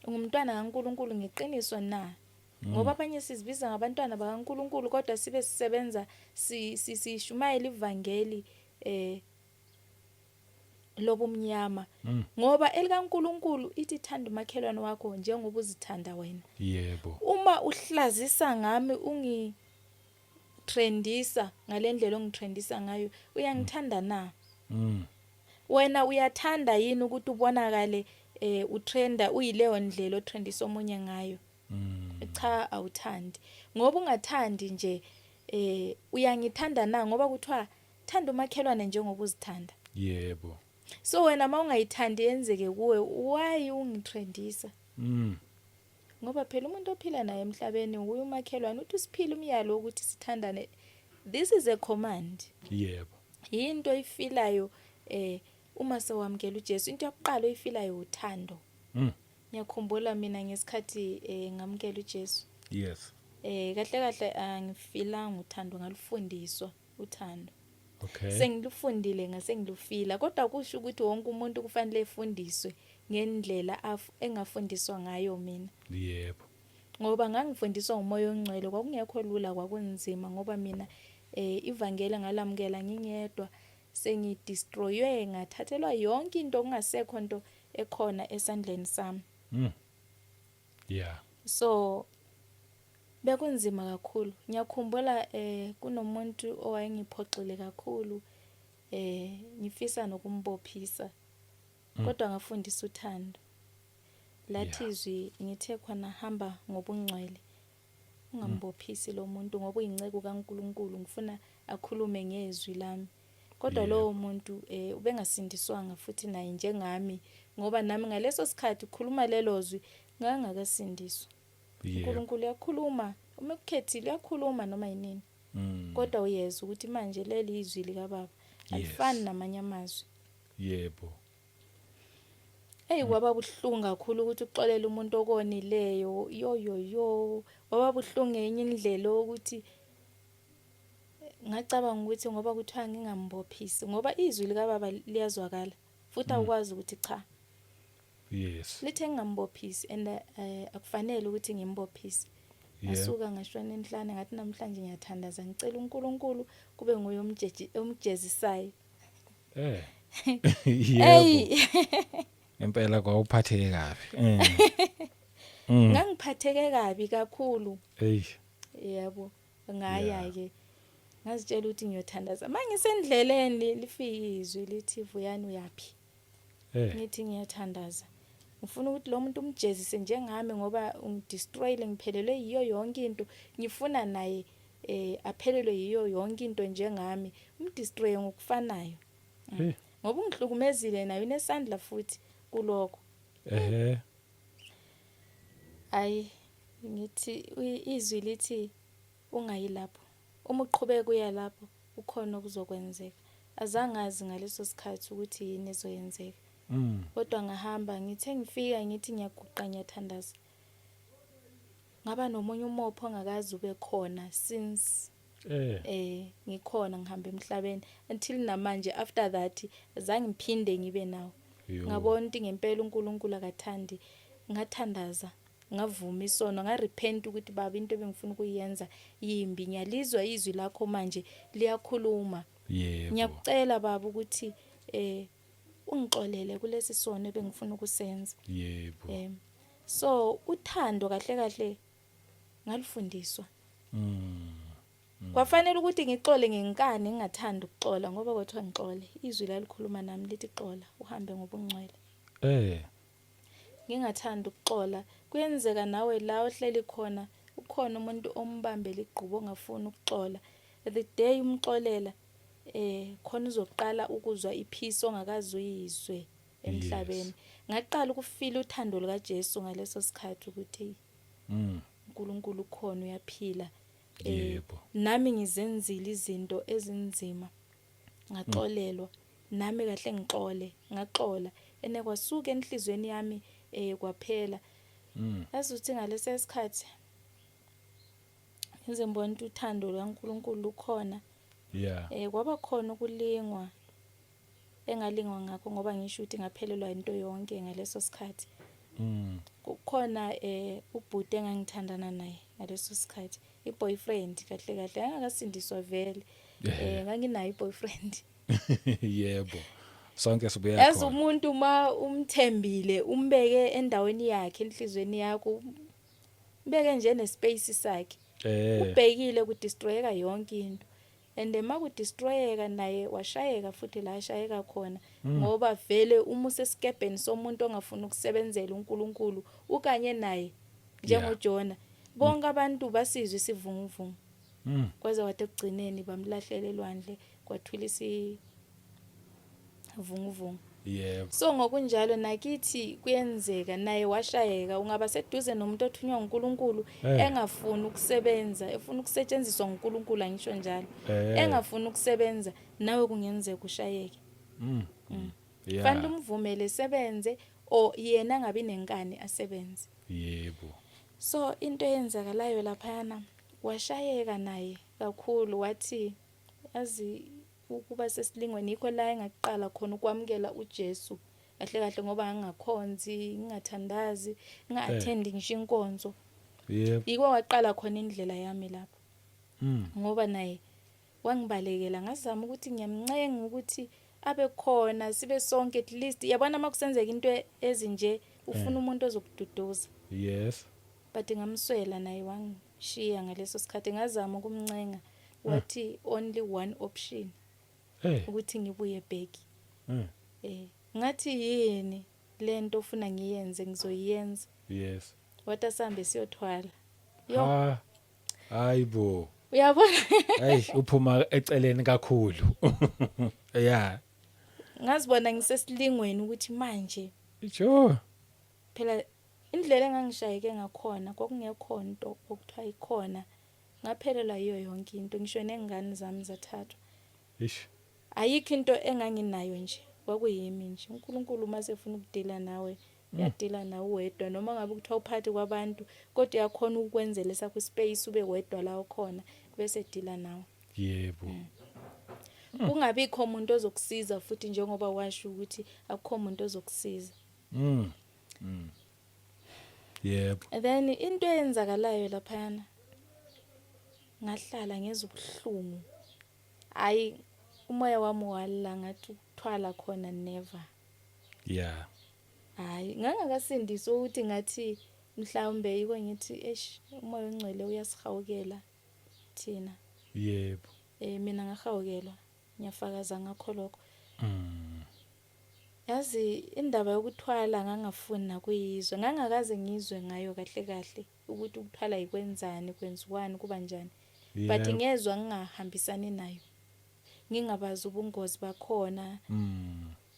ungumntwana kaNkulunkulu ngeqiniso na ngoba abanye sizibiza ngabantwana bakaNkulunkulu kodwa sibe sisebenza sishumayela ivangeli lobumnyama ngoba elikaNkulunkulu ithi thanda umakhelwane wakho njengoba uzithanda wena yebo uma uhlazisa ngami ungitrendisa ngalendlela ongitrendisa ngayo uyangithanda na wena uyathanda yini ukuthi ubonakale utrenda uyileyo ndlela otrendisa omunye ngayo cha awuthandi ngoba ungathandi nje uyangithanda na ngoba kuthiwa thanda umakhelwane njengoba uzithanda yebo so wena mawungayithandi yenzeke kuwe why ungitrendisa ngoba phela umuntu ophila naye emhlabeni uye umakhelwane uthi siphile umyalo ukuthi sithandane this is a command yebo into oyifilayo uma sewamkela uJesu into yokuqala oyifilayo uthando ngiyakhumbula mina ngesikhathi ngamkela uJesu yes kahle angifilanga uthando ngalufundiswa uthando okay sengilufundile ngasengilufila kodwa kusho ukuthi wonke umuntu kufanele efundiswe ngendlela engafundiswa ngayo mina yebo ngoba ngangifundiswa umoya ongcwele kwakungekho lula kwakunzima ngoba mina ivangeli ngalamukela ngingedwa sengidestroywe ngathathelwa yonke into kungasekho into ekhona esandleni sami yeah so bekunzima kakhulu ngiyakhumbula kunomuntu owayengiphoxile kakhulu ngifisa nokumbophisa kodwa ngafundisa uthando. Lathi Yeah. izwi ngithe khona hamba ngobungcwele, ungambophisi lo muntu ngoba uyinceke kaNkulunkulu, ngifuna akhulume ngezwi lami. Kodwa Yebo. lowo muntu ubengasindiswanga futhi naye njengami, ngoba nami ngaleso sikhathi ukhuluma lelo zwi ngangakasindiswa. Yebo. uNkulunkulu uyakhuluma, uma ekukhethile uyakhuluma noma yinini. Kodwa uyeza ukuthi manje leli izwi likaBaba alifani namanye amazwi. Yebo. Kwaba buhlungu kakhulu ukuthi uxolele umuntu okonileyo. Yo. Kwaba buhlungu ngenye indlela ukuthi ngacabanga ukuthi ngoba kuthiwa ngingambophisi, ngoba izwi likaBaba liyazwakala futhi awukwazi ukuthi cha. Yes. Lithe ngingambophisi and akufanele ukuthi ngimbophisi. Ngasuka ngashona enhlane ngathi namhlanje ngiyathandaza ngicela uNkulunkulu kube nguye umjezisayo. Yebo. Impela kwawuphatheke kabi. Ngangiphatheke kabi kakhulu. Hey. Yebo. Ngaya ke ngazitshela ukuthi ngiyothandaza. Mangisendleleni lifike izwi lithi Vuyani uyapi? Ngithi ngiyathandaza. Ngifuna ukuthi lo muntu umjezise njengami ngoba ungidestroyile, ngiphelelwe yiyo yonke into. Ngifuna naye aphelelwe yiyo yonke into njengami. Umdestroye ngokufanayo. Ngoba ungihlukumezile naye unesandla futhi kuloko. Ngithi izwi lithi ungayilapho. Uma uqhubeka uya lapho ukhona okuzokwenzeka. Azangazi ngaleso sikhathi ukuthi yini ezoyenzeka. Kodwa ngahamba ngithe ngifika ngithi ngiyaguqa ngiyathandaza. Ngaba nomunye umopho ongakazi ube khona since ngikhona ngihamba emhlabeni until namanje. After that azange ngiphinde ngibe nawo. Ngabona ukuthi ngempela uNkulunkulu akathandi. Ngathandaza, ngavuma isono, ngarepent ukuthi Baba into ebengifuna ukuyenza yimbi. Ngiyalizwa izwi lakho manje liyakhuluma. Yebo. Ngiyakucela Baba ukuthi ungixolele kulesi sono ebengifuna ukusenza. Yebo. So uthando kahle ngalifundiswa. Kwafanele ukuthi ngixole ngenkani ngingathanda ukuxola ngoba kwathiwa ngixole. Izwi lalikhuluma nami lithi xola uhambe ngobungcwele. Ngingathanda ukuxola. Kuyenzeka nawe la ohleli khona ukhona umuntu ombambela igqubu ongafuni ukuxola. The day umxolela khona uzoqala ukuzwa ipeace ongakazi uyizwe emhlabeni. Ngaqala ukufila uthando lukaJesu ngaleso sikhathi ukuthi uNkulunkulu khona uyaphila. Nami ngizenzile izinto ezinzima. Ngaxolelwa nami kahle ngixole, ngaxola. Ene kwasuka enhlizweni yami kwaphela. Yazi ukuthi ngalesi sikhathi ngize ngibona ukuthi uthando lukaNkulunkulu lukhona. Kwaba khona ukulingwa engalingwa ngakho ngoba ngisho ukuthi ngaphelelwa into yonke ngaleso sikhathi. Kukhona ubhuti engangithandana naye ngaleso sikhathi, iboyfriend kahle angakasindiswa vele. Nganginayo iboyfriend. Yebo. Sonke sibuya khona. Yazi umuntu uma umthembile umbeke endaweni yakhe enhlizweni yakho, umbeke nje nespace sakhe. Ubhekile kudestroyeka yonke into. And makudestroyeka naye washayeka futhi la ashayeka khona ngoba vele uma usesikebheni somuntu ongafuni ukusebenzela uNkulunkulu ukanye naye njengoJona. Bonke abantu basizwe isivunguvungu. Kwaze wathi ekugcineni bamlahlela elwandle kwathula isivunguvungu. Yebo. So ngokunjalo nakithi kuyenzeka naye washayeka. Ungaba seduze nomuntu othunywa uNkulunkulu engafuni ukusebenza, efuna ukusetshenziswa uNkulunkulu angisho njalo. Engafuni ukusebenza nawe kungenzeka ushayeke. Fanele umvumele sebenze o yena angabi nenkani asebenze. Yebo. So into eyenzakalayo laphana washayeka naye kakhulu wathi yazi ukuba sesilingweni yikho la engaqala khona ukwamukela uJesu kahle ngoba ngingakhonzi, ngingathandazi, ngingaattendi ngisho inkonzo. Yiko waqala khona indlela yami lapho. Ngoba naye wangibalekela ngazama ukuthi ngiyamncenga ukuthi abe khona sibe sonke at least. Yabona makusenzeka into ezinje ufuna umuntu ozokududuza. Yes. But ngamswela naye wangishiya ngaleso sikhathi. Ngazama ukumncenga wathi only one option ukuthi ngibuye back. ngathi yini lento ofuna ngiyenze ngizoyenza Yes. wathi asambe siyothwala yo Hayibo. uyabona Hey, uphuma eceleni kakhulu. Yeah. ngazibona ngisesilingweni ukuthi manje Sure. phela indlela engangishayeke ngakhona kwakungekho into okuthiwa ikhona ngaphelelwa yiyo yonke into ngisho nengane zami zathathwa Ish. ayikho into enganginayo nje kwakuyimi nje uNkulunkulu mase efuna ukudila nawe uyadila nawe wedwa noma ngabe kuthiwa uphathi kwabantu kodwa uyakhona ukwenzela sakho space ube wedwa la ukhona bese dila nawe Yebo. kungabikho umuntu ozokusiza futhi njengoba washo ukuthi akukho umuntu ozokusiza Yebo. and then into eyenzakalayo laphana ngahlala ngezwe ubuhlungu hayi umoya wami wala ngathi ukuthwala khona never Yeah. hayi ngangakasindiswa ukuthi ngathi mhlawumbe yiko ngithi umoya ongcwele uyasihawukela thina Yebo. mina ngahawukelwa ngiyafakaza ngakho lokho yazi indaba yokuthwala ngangafuni nakuyizwe ngangakaze ngizwe ngayo kahle kahle ukuthi ukuthwala yikwenzani kwenziwani kuba njani but ngezwe ngingahambisani nayo ngingabazi ubungozi bakhona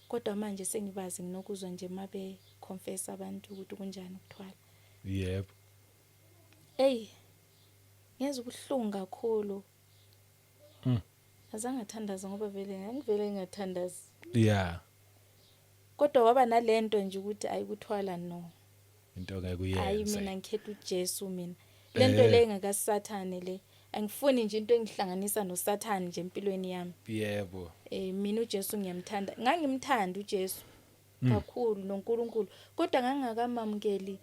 kodwa manje sengibazi nginokuzwa nje mabe confess abantu ukuthi kunjani ukuthwala Yebo. ngezwe ubuhlungu kakhulu azange athandaza ngoba vele ngingathandazi Yeah. kodwa waba nalento nje ukuthi ayikuthwala no Into ngeke uyenze. hayi mina ngikhetha uJesu mina lento le engakasathane le angifuni nje into engihlanganisa noSathane nje empilweni yami Yebo. mina uJesu ngiyamthanda ngangimthanda uJesu kakhulu noNkulunkulu kodwa ngangakamamukeli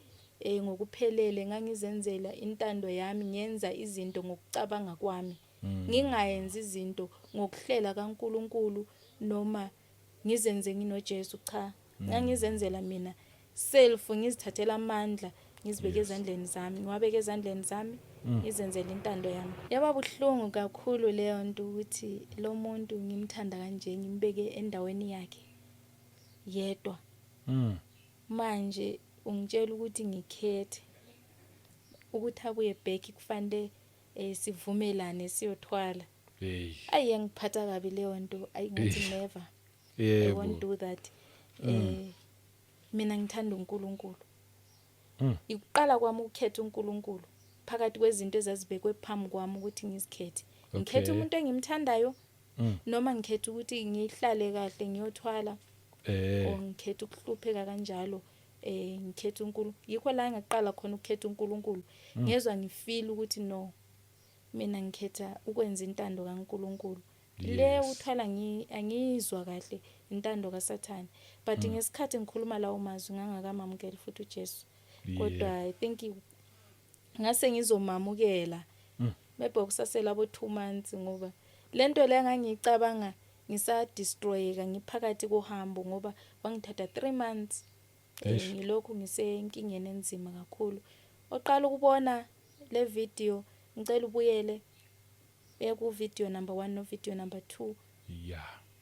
ngokuphelele ngangizenzela intando yami ngenza izinto ngokucabanga kwami ngingayenzi izinto ngokuhlela kaNkulunkulu noma ngizenze nginoJesu cha ngangizenzela mina self ngizithathela amandla ngizibeke ezandleni zami ngiwabeke ezandleni zami ngizenzele intando yami yaba buhlungu kakhulu leyo nto ukuthi lo muntu ngimthanda kanje ngimbeke endaweni yakhe yedwa manje ungitshela ukuthi ngikhethe ukuthi abuye back kufanele sivumelane siyothwala ayi ngiphatha kabi leyo nto ayingathi never I won't do that mina ngithanda uNkulunkulu iqala kwami ukukhetha uNkulunkulu phakathi kwezinto ezazibekwe phambi kwami ukuthi ngizikhethe ngikhethe umuntu engimthandayo noma ngikhethe ukuthi ngihlale kahle ngiyothwala ngikhethe ukuhlupheka kanjalo ngikhethe uNkulunkulu yikho la ngaqala khona ukukhetha uNkulunkulu ngezwe ngifeel ukuthi no mina ngikhetha ukwenza intando kaNkulunkulu le uthwala angizwa kahle intando kaSathane but ngesikhathi ngikhuluma lawo mazwi ngangakamamukeli futhi uJesu kodwa I think ngase ngizomamukela maybe kusasela abo 2 months ngoba lento le ngangicabanga ngisa-destroyeka ngiphakathi kohambo ngoba wangithatha 3 months ngilokhu ngisenkingeni enzima kakhulu oqala ukubona le video ngicela ubuyele ku video number 1 no video number 2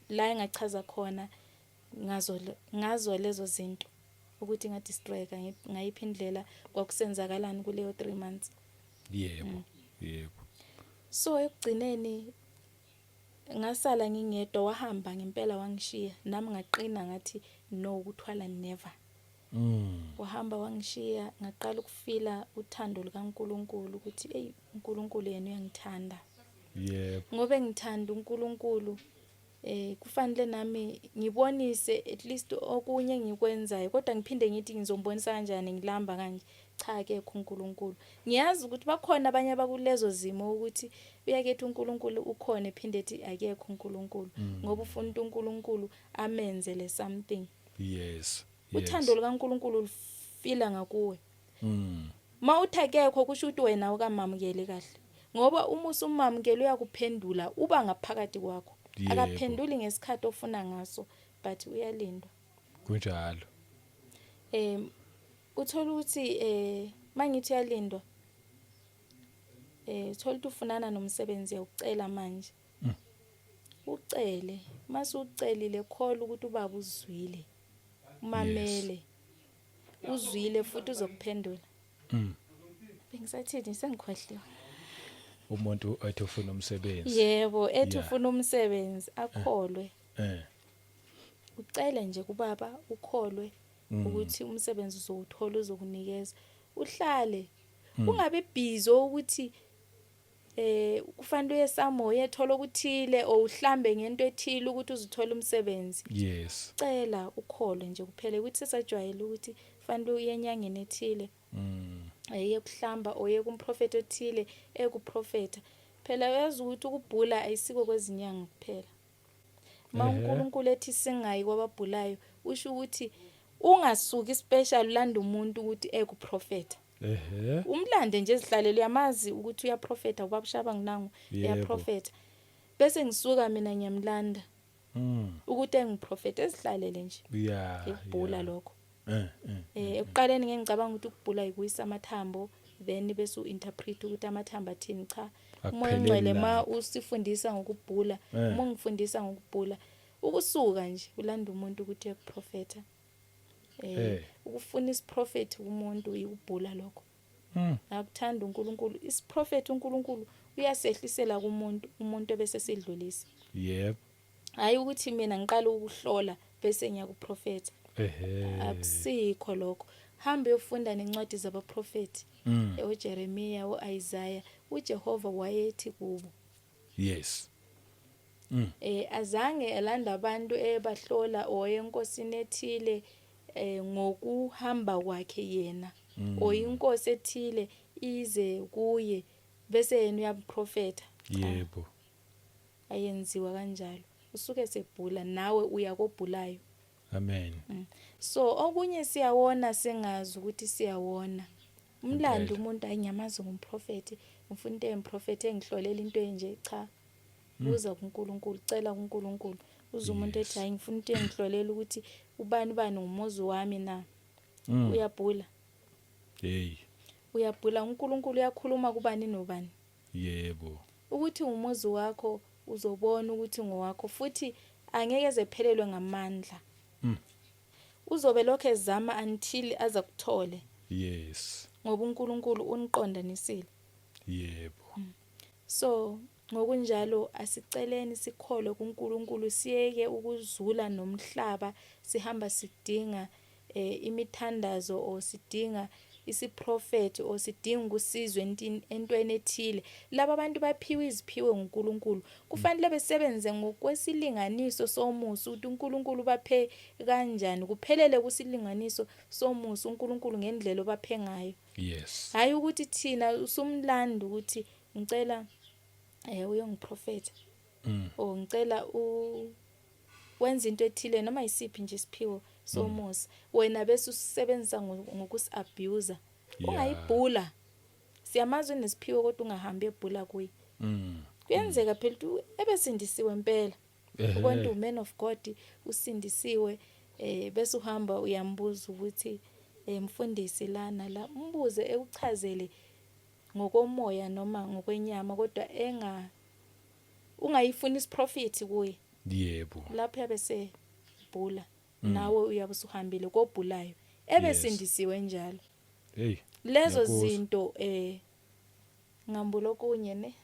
la engachaza khona ngazo lezo zinto ukuthi ngadestroyeka ngayiphi indlela kwakusenzakalani kuleyo 3 months yebo so ekugcineni ngasala ngingedwa wahamba ngempela wangishiya nami ngaqina ngathi no ukuthwala never wahamba wangishiya ngaqala ukufila uthando likaNkulunkulu ukuthi hey uNkulunkulu yena uyangithanda ngobe ngithanda uNkulunkulu kufanele nami ngibonise at least okunye ngikwenzayo kodwa ngiphinde ngithi ngizombonisa kanjani ngilamba kanje cha ke uNkulunkulu ngiyazi ukuthi bakhona abanye abakulezo zimo ukuthi uyaketha uNkulunkulu ukhona ephinde ethi akekho uNkulunkulu ngoba ufuna uNkulunkulu amenzele something uthando likaNkulunkulu lufila ngakuwe uthi akekho kusho ukuthi wena ukamamukeli kahle ngoba uma usumamukeli uyakuphendula uba ngaphakathi kwakho akaphenduli ngesikhathi ofuna ngaso but uyalindwa kunjalo uthola ukuthi mangithi uyalindwa uthola ukuthi ufunana nomsebenzi uyawucela manje ucele mase ucelile call ukuthi ubaba uzwile umamele uzwile futhi uzokuphendula. Bengisathini sengikhohliwe. Umuntu ethi ufuna umsebenzi. Yebo, ethi Yeah. ufuna umsebenzi akholwe. Eh. Ucele nje kubaba ukholwe ukuthi umsebenzi uzowuthola uzokunikeza. Uhlale ungabe busy ukuthi kufanele uye somewhere uyethola ukuthile or uhlambe ngento ethile ukuthi uzothola umsebenzi. Yes. Cela ukholwe nje kuphela ukuthi sesajwayele ukuthi kufanele uye enyangeni ethile. Aye kuhlamba oye kumprofeti othile ekuprofeta. Phela uyazi ukuthi ukubhula ayisiko kwezinyanga kuphela. uNkulunkulu ethi singayi kwababhulayo usho ukuthi ungasuki special ulanda umuntu ukuthi ekuprofeta. Umlande nje ezihlalele uyamazi ukuthi uyaprofeta ubabshaba nginangu uyaprofeta. Bese ngisuka mina ngiyamlanda. Ukuthi engiprofeta ezihlalele nje. Ukubhula lokho. Ekuqaleni ngengicabanga ukuthi ukubhula ikuyisa amathambo then bese uinterpret ukuthi amathambo athini cha. Umoya ongcwele ma usifundisa ngokubhula, uma ungifundisa ngokubhula, ukusuka nje ulanda umuntu ukuthi ekuprofeta. Ukufuna isiprofeti kumuntu uyikubhula lokho. Akuthanda uNkulunkulu, isiprofeti uNkulunkulu uyasehlisela kumuntu, umuntu ebese sidlulisa. Yep. Hayi ukuthi mina ngiqala ukuhlola bese ngiyakuprofeta. Akusikho lokho. Hamba uyofunda nencwadi zabaprofeti. uJeremiya, uIsaiah, uJehova wayethi kubo. Yes. Azange elanda abantu ebahlola oyenkosini ethile ngokuhamba kwakhe yena. Oyinkosi ethile ize kuye bese yena uyaprofeta. Yebo. Ayenziwa kanjalo. Usuke sebhula nawe uyakobhulayo. Amen. So okunye siyawona sengazi ukuthi siyawona. Umlando umuntu ayingamazi ngumprofeti, ufuna into emprofeti engihlolela into enje cha. Uza kuNkulunkulu, cela kuNkulunkulu. Uza umuntu ethi hayi ngifuna into engihlolela ukuthi ubani ngumuzi wami na. Uyabhula. Uyabhula uNkulunkulu uyakhuluma kubani nobani. Yebo. Ukuthi ngumuzi wakho uzobona ukuthi ngowakho futhi angeke ezephelelwe ngamandla. Uzobe lokho ezama until aza kuthole. Yes. Ngoba uNkulunkulu uniqondanisile. Yebo. So ngokunjalo asiceleni sikholwe kuNkulunkulu siyeke ukuzula nomhlaba sihamba sidinga imithandazo o sidinga isiprofeti o sidinga ukusizwe entweni ethile. Laba abantu baphiwe iziphiwe uNkulunkulu kufanele besebenze ngokwesilinganiso somusa ukuthi uNkulunkulu baphe kanjani kuphelele kusilinganiso somusa uNkulunkulu ngendlela obaphe ngayo. Yes. Hayi ukuthi thina usumlando ukuthi ngicela uyongiprofeta. O ngicela wenza into ethile noma isiphi nje isiphiwo somusa. Wena bese usebenzisa ngokusiabuse. Ungayibhula. Siyamazi unesiphiwo kodwa ungahambi ebhula kuyi. Kuyenzeka phela ukuthi ebesindisiwe impela. Ukonke uman of God usindisiwe bese uhamba uyambuza ukuthi mfundisi lana la umbuze ekuchazele ngokomoya noma ngokwenyama kodwa ungayifuni isiprofeti kuye. Yebo. Lapho yabese bhula nawe uyabusuhambile kobhulayo ebesindisiwe njalo. Lezo zinto ngambulo kunye ne.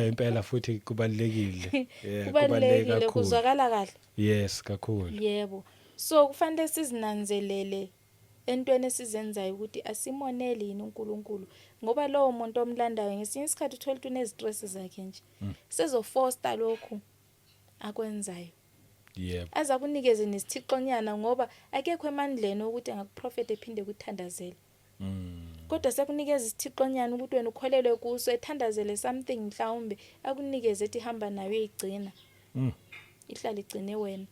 Impela futhi kubalekile. Kubalekile kuzwakala kahle. Yes, kakhulu. Yebo. So kufanele sizinanzelele entweni esizenzayo ukuthi asimoneli yini uNkulunkulu ngoba lowo muntu omlandayo ngesinye isikhathi uthola ukuthi unezistress zakhe nje. Sezofoster lokhu akwenzayo. Yebo. Aza kunikeze nesithiqonyana ngoba akekho emandleni ukuthi ngakuprofeti ephinde kuthandazele. Kodwa sekunikeza isithiqonyana ukuthi wena ukholelwe kuso ethandazele something mhlawumbe akunikeze ethi hamba nayo uyigcina. Ihlala igcine wena.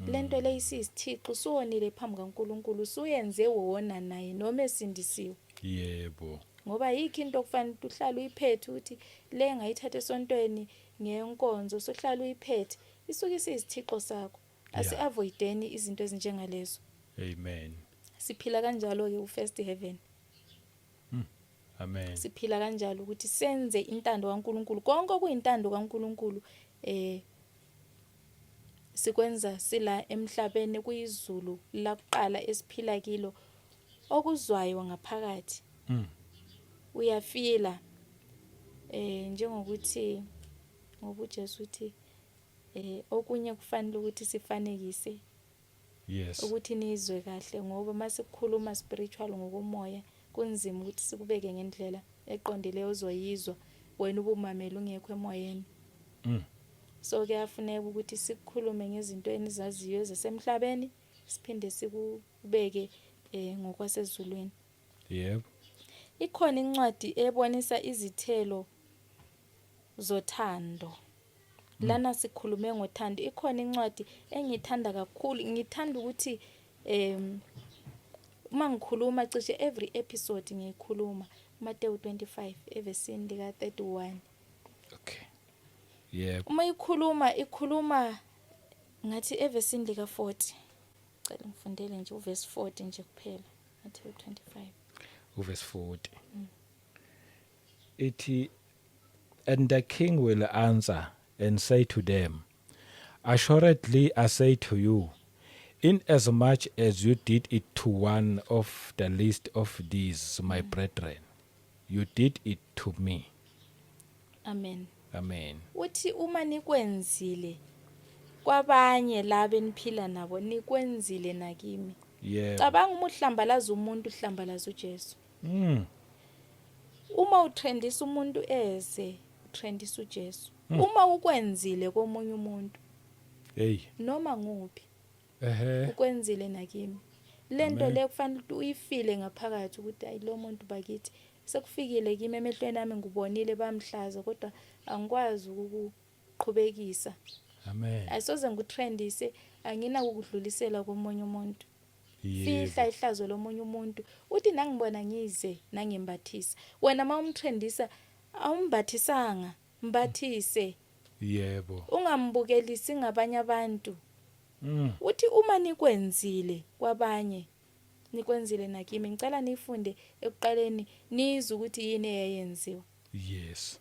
Lento leyisithixo suwonile phambi kaNkulunkulu suyenze wona naye noma esindisiwe. Yebo. Ngoba yikho into okufanele uhlale uyiphethe ukuthi le ngayithatha esontweni ngeyenkonzo sohlala uyiphethe isuke isizithixo sakho. Asi-avoideni izinto ezinjengalezo. Amen. Siphila kanjalo ke uFirst Heaven. Amen. Siphila kanjalo ukuthi senze intando kaNkulunkulu konke okuyintando kaNkulunkulu sikwenza sila emhlabeni kuyizulu lakuqala esiphila kilo okuzwayo ngaphakathi uyafila njengokuthi ngoba uJesu uthi okunye kufanele ukuthi sifanekise Yes. ukuthi nizwe kahle ngoba masikukhuluma spiritual ngokumoya kunzima ukuthi sikubeke ngendlela eqondileyo ozoyizwa wena ubumamela ungekho emoyeni. So kuyafuneka ukuthi sikhulume ngezinto enizaziyo ezasemhlabeni siphinde sikubeke ngokwasezulwini. Yebo. Ikhona incwadi ebonisa izithelo zothando. Lana sikhulume ngothando. Ikhona incwadi engithanda kakhulu. Ngithanda ukuthi uma ngikhuluma cishe every episode ngiyikhuluma Matthew 25 evesini lika 31. Okay. Yebo. Uma ikhuluma ngathi evesini lika 40. Cela ngifundele nje uverse 40 nje kuphela. Matthew 25. Uverse 40. Ithi, and the king will answer and say to them, assuredly I say to you, inasmuch as you did it to one of the least of these my brethren, you did it to me. Amen. Amen. Uthi uma nikwenzile kwabanye laba eniphila nabo nikwenzile nakimi. Yeah. Cabanga uma uhlambalaza umuntu uhlambalaza uJesu. Uma utrendisa umuntu utrendisa uJesu. Uma ukwenzile komunye umuntu Hey. noma nguphi Ehe. ukwenzile nakimi. Lento le kufanele ukuthi uyifile ngaphakathi ukuthi ayi lo muntu bakithi sekufikile kimi emehlweni nami ngubonile bamhlaza kodwa angikwazi ukuqhubekisa. Amen. Ayisoze ngikutrendise angina ukudlulisela komunye umuntu. Yebo. Fihla ihlazo lomunye umuntu uthi nangibona ngize nangimbathisa wena mawumtrendisa awumbathisanga mbathise. Yebo. Ungambukelisi ngabanye abantu. Uthi uma nikwenzile kwabanye nikwenzile nakimi. Ngicela nifunde ekuqaleni nizwe ukuthi yini eyayenziwa. Yes.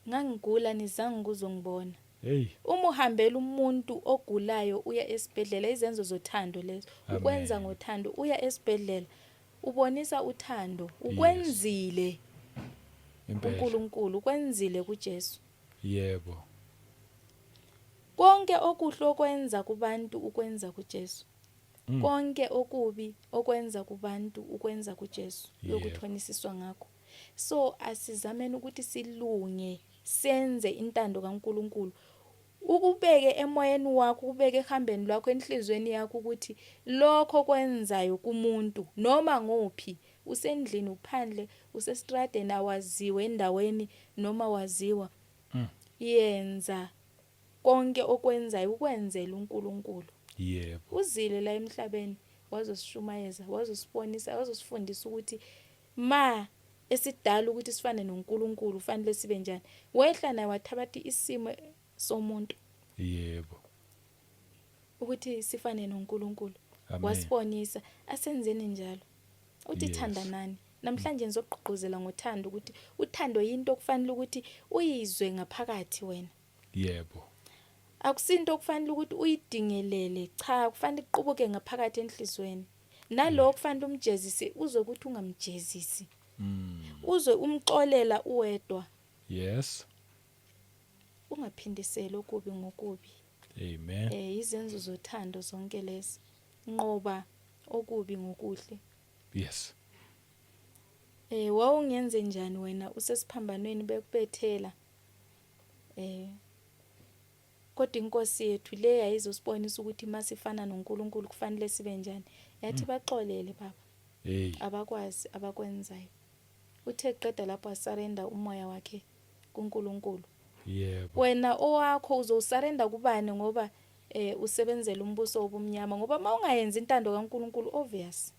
Ngangigula nizange kuzongibona. Hey. Uma uhambela umuntu ogulayo uya esibhedlela izenzo zothando lezo ukwenza ngothando uya esibhedlela ubonisa uthando ukwenzile uNkulunkulu ukwenzile kuJesu. Yebo. Konke okuhle okwenza kubantu ukwenza kuJesu. Konke okubi okwenza kubantu ukwenza kuJesu lokuthonisiswa ngakho. So asizameni ukuthi silunge senze intando kaNkulunkulu. Ukubeke emoyeni wakho ubeke ehambeni lwakho enhlizweni yakho ukuthi lokho kwenzayo kumuntu noma ngophi usendlini uphandle usestradeni awaziwe endaweni noma waziwa yenza konke okwenzayo ukwenzela uNkulunkulu. Yebo. Uzile la emhlabeni wazosishumayeza wazosibonisa wazosifundisa ukuthi ma esidala ukuthi sifane noNkulunkulu fanele sibe njani. Wehla naye wathabathi isimo somuntu. Yebo. Ukuthi sifane noNkulunkulu. Amen. Wasibonisa asenzeni njalo. Uthi Yes. thandanani. Namhlanje ngizogqugquzela ngothando ukuthi uthando yinto okufanele ukuthi uyizwe ngaphakathi wena. Yebo. Akusinto okufanele ukuthi uyidingelele cha kufanele iqubuke ngaphakathi enhlizweni. Nalokho kufanele umjezise uzwe ukuthi ungamjezisi. Uzwe umxolela uwedwa. Yes. Ungaphindisela okubi ngokubi. Amen. Izenzo zothando zonke lezi. Nqoba okubi ngokuhle. Yes. Wawungenze njani wena usesiphambanweni bekubethela. Kodwa inkosi yethu le yayizosibonisa ukuthi masifana noNkulunkulu kufanele sibe njani. Yathi baxolele baba. Hey. Abakwazi abakwenzayo. Uthe qeda lapho asarenda umoya wakhe kuNkulunkulu. Yebo. Wena owakho uzosarenda kubani ngoba usebenzela umbuso obumnyama ngoba mawungayenza intando kaNkulunkulu obvious.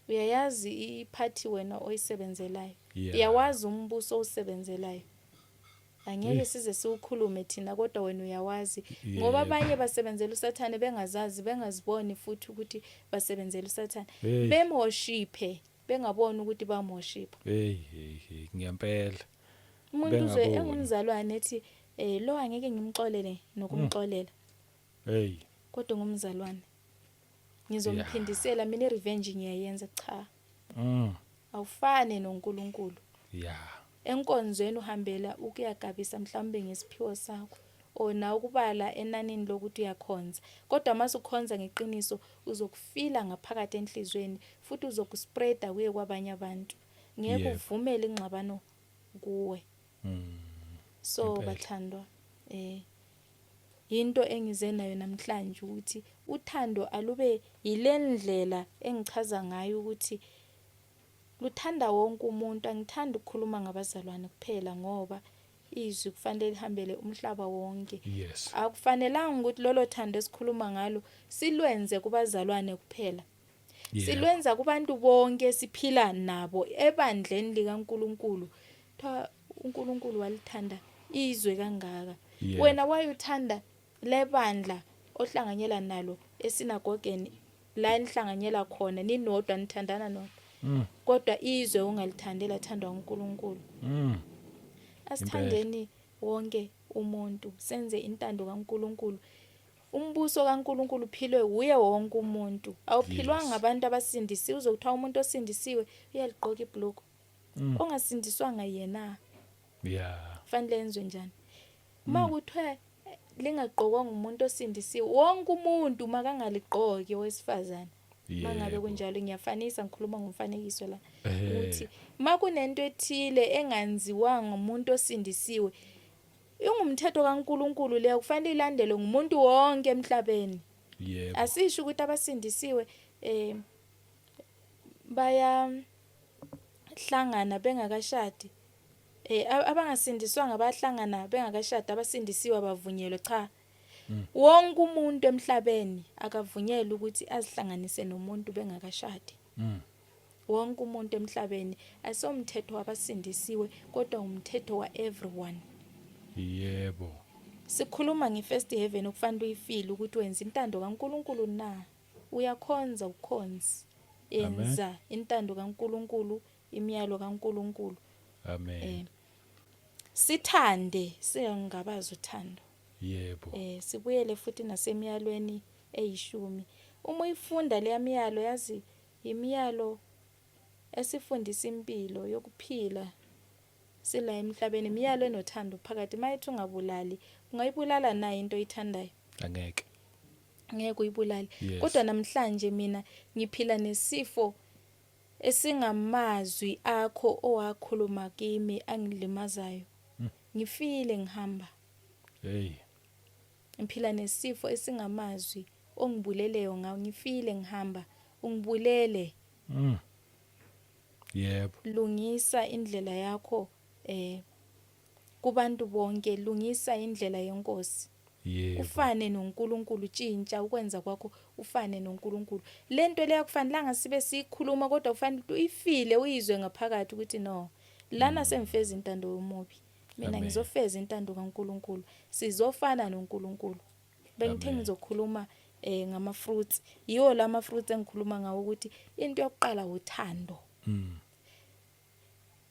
Uyayazi iphathi wena oyisebenzelayo. Uyawazi umbuso osebenzelayo. Angeke size siukhulume thina kodwa wena uyawazi ngoba abanye basebenzela uSathane bengazazi bengaziboni futhi ukuthi basebenzela uSathane. Bemworshiphe bengaboni ukuthi bamworship. Hey ngiyempela. Umuntu uzwe engumzalwane ethi lo angeke ngimxolele nokumxolela. Hey. kodwa ngumzalwane. Ngizomphindisela mina i-revenge ngiyayenza cha. Awufane noNkulunkulu. Yeah. Enkonzweni uhambela ukuyagabisa mhlawumbe ngesiphiwo sakho. Ona ukubala enanini lokuthi uyakhonza. Kodwa mase ukhonza ngeqiniso uzokufila ngaphakathi enhlizweni futhi uzokuspreada kuye kwabanye abantu. Ngeke uvumele ingxabano kuwe. So bathandwa into engize nayo namhlanje ukuthi uthando alube yilendlela engichaza ngayo ukuthi luthanda wonke umuntu. Angithandi ukukhuluma ngabazalwane kuphela ngoba izwi kufanele lihambele umhlaba wonke. Yes. Akufanelanga ukuthi lolo thando esikhuluma ngalo silwenze kubazalwane kuphela. Silwenza kubantu bonke siphila nabo ebandleni likaNkulunkulu. uNkulunkulu walithanda izwe kangaka. Wena wayuthanda lebandla ohlanganyela nalo esinagogeni la nihlanganyela khona ninodwa nithandana nodwa. Kodwa izwe ungalithandela thandwa uNkulunkulu. Asithandeni wonke umuntu senze intando kaNkulunkulu. Umbuso kaNkulunkulu uphilwe uye wonke umuntu. Awuphilwa ngabantu abasindisiwe uzokuthiwa umuntu osindisiwe uyaliqoka ibhloko. Ongasindiswanga yena. Yeah. Fanele enzwe njani? Uma kuthiwe lingaqokwa ngumuntu osindisiwe wonke umuntu makangaliqoki owesifazane. Mangabe kunjalo ngiyafanisa ngikhuluma ngomfanekiso la ukuthi makunento ethile enganziwanga umuntu osindisiwe ingumthetho kaNkulunkulu leyo kufanele ilandelwe ngumuntu wonke emhlabeni. Asisho ukuthi abasindisiwe baya hlangana bengakashadi. Abangasindiswanga bahlangana bengakashadi abasindisiwe abavunyelwe cha. Wonke umuntu emhlabeni akavunyelwe ukuthi azihlanganise nomuntu bengakashadi. Wonke umuntu emhlabeni asomthetho wabasindisiwe kodwa umthetho wa everyone. Yebo. Sikhuluma ngeFirst Heaven okufanele uyifile ukuthi wenza intando kaNkulunkulu na. Uyakhonza ukhonza. Yenza intando kaNkulunkulu, imiyalo kaNkulunkulu. Amen. Sithande singabazi uthando. Yebo. Sibuyele futhi nasemiyalweni eyishumi. Uma uyifunda le miyalo yazi imiyalo esifundisa impilo yokuphila sila emhlabeni imiyalo enothando phakathi. Mayithi ungabulali ungayibulala na into oyithandayo? Angeke. Ngeke uyibulali. Kodwa namhlanje mina ngiphila nesifo esingamazwi akho owakhuluma kimi angilimazayo. Ngifile ngihamba. Hey. Ngiphila nesifo esingamazwi ongibuleleyo ngawo ngifile ngihamba ungibulele. Yebo. Lungisa indlela yakho kubantu bonke, lungisa indlela yenkosi. Yebo. Ufane noNkulunkulu tshintsha ukwenza kwakho ufane noNkulunkulu. Lento leyo kufanelanga sibe sikhuluma kodwa kufanele uyifile uyizwe ngaphakathi ukuthi no lana semfeza intando yomubi. Mina ngizofeza intando kaNkulunkulu. Sizofana noNkulunkulu. Bengithe ngizokhuluma ngama fruits. Yiwo lama fruits engikhuluma ngawo ukuthi into yokuqala uthando.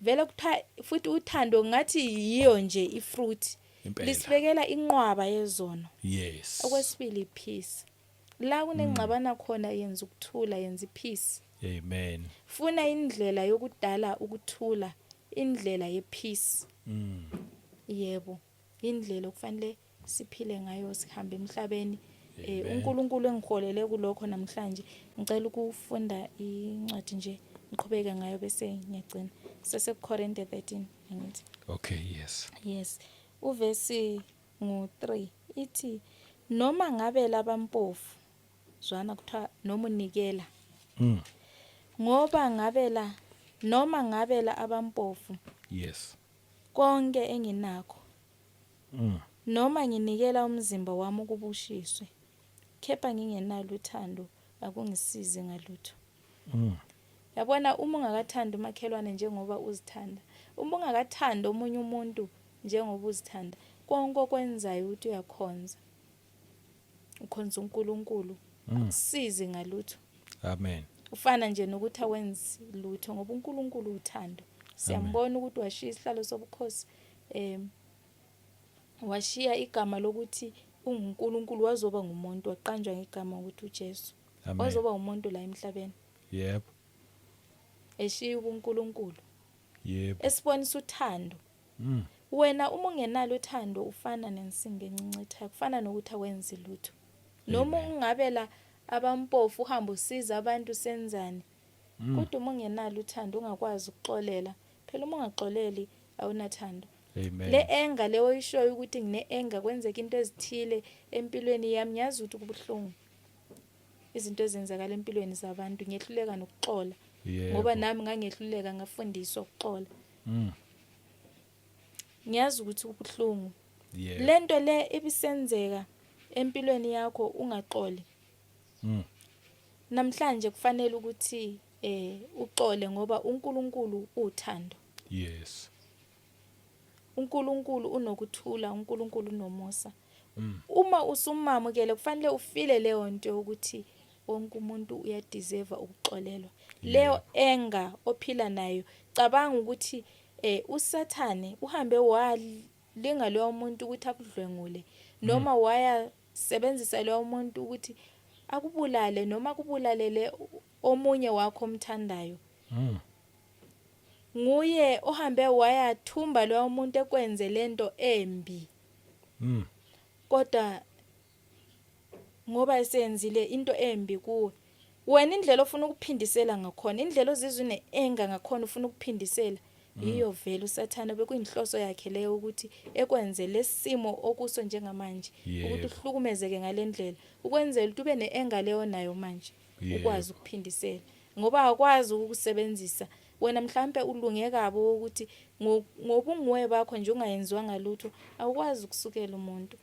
Vele kuthiwa futhi uthando ngathi yiyo nje ifruit. Lisibekela inqwaba yezono. Yes. Okwesibili peace. La kunengxabana khona yenza ukuthula yenza ipeace. Amen. Funa indlela yokudala ukuthula, indlela yepeace. Yebo. Indlela okufanele siphile ngayo sihambe emhlabeni. uNkulunkulu engiholele kulokho namhlanje ngicela ukufunda incwadi nje ngiqhubeke ngayo bese ngiyagcina sese-Korinte 13 ngithi. Okay, yes. Yes. Uvesi ngu-3 ithi noma ngabe labampofu zwana kuthiwa noma unikela. Ngoba ngabela noma ngabela abampofu. Yes. Konke enginakho. Noma nginikela umzimba wami ukubushiswe. Kepha ngingenalo uthando akungisize ngalutho. Yabona uma ungakathanda umakhelwane njengoba uzithanda. Uma ungakathanda omunye umuntu njengoba uzithanda. Konke okwenzayo ukuthi uyakhonza. Ukhonza uNkulunkulu. Akusize ngalutho. Amen. Ufana nje nokuthi awenzi lutho ngoba uNkulunkulu uthando. Siyambona ukuthi washiya isihlalo sobukhosi washiya igama lokuthi unguNkulunkulu wazoba ngumuntu waqanjwa ngegama ukuthi uJesu. Amen. Wazoba umuntu la emhlabeni. Yebo. Eshiya uNkulunkulu. Yebo. Esibonisa uthando. Wena uma ungenalo uthando ufana nensimbi encinci kufana nokuthi awenzi lutho. Noma ungabela abampofu uhamba usiza abantu senzani. Kodwa uma ungenalo uthando ungakwazi ukuxolela. Phela uma ungaxoleli awunathando. Amen. Le anger leyo ishoyo ukuthi ngine anger kwenzeka into ezithile empilweni yami ngiyazi ukuthi kubuhlungu. Izinto ezenzakala empilweni zabantu ngiyehluleka nokuxola. Ngoba nami ngangehluleka ngafundiswa ukuxola. Ngiyazi ukuthi kubuhlungu. Lento le ebisenzeka empilweni yakho ungaxoli. Namhlanje kufanele ukuthi uxole ngoba uNkulunkulu uthando. Yes. uNkulunkulu unokuthula, uNkulunkulu unomusa. Uma usumamukele kufanele ufile leyo nto ukuthi wonke umuntu uyadeserve ukuxolelwa. Leyo anger ophila nayo cabanga ukuthi uSathane uhambe walinga loyo muntu ukuthi akudlwengule noma waya sebenzisa loyo muntu ukuthi akubulale noma akubulalele omunye wakho omthandayo. Nguye ohambe wayathumba loyo muntu ekwenze lento embi. Kodwa ngoba esenzile into embi kuwe wena indlela ofuna ukuphindisela ngakhona indlela ozizwe uneanger ngakhona ufuna ukuphindisela iyo vele uSathane bekuyinhloso yakhe leyo ukuthi ekwenze lesimo okuso njengamanje ukuthi uhlukumezeke ngalendlela ukwenzela ukuthi ube neanger leyo nayo manje ukwazi ukuphindisela ngoba akwazi ukusebenzisa wena mhlambe ulunge kabo ukuthi ngobungwe bakho nje ungayenziwa ngalutho awukwazi ukusukela umuntu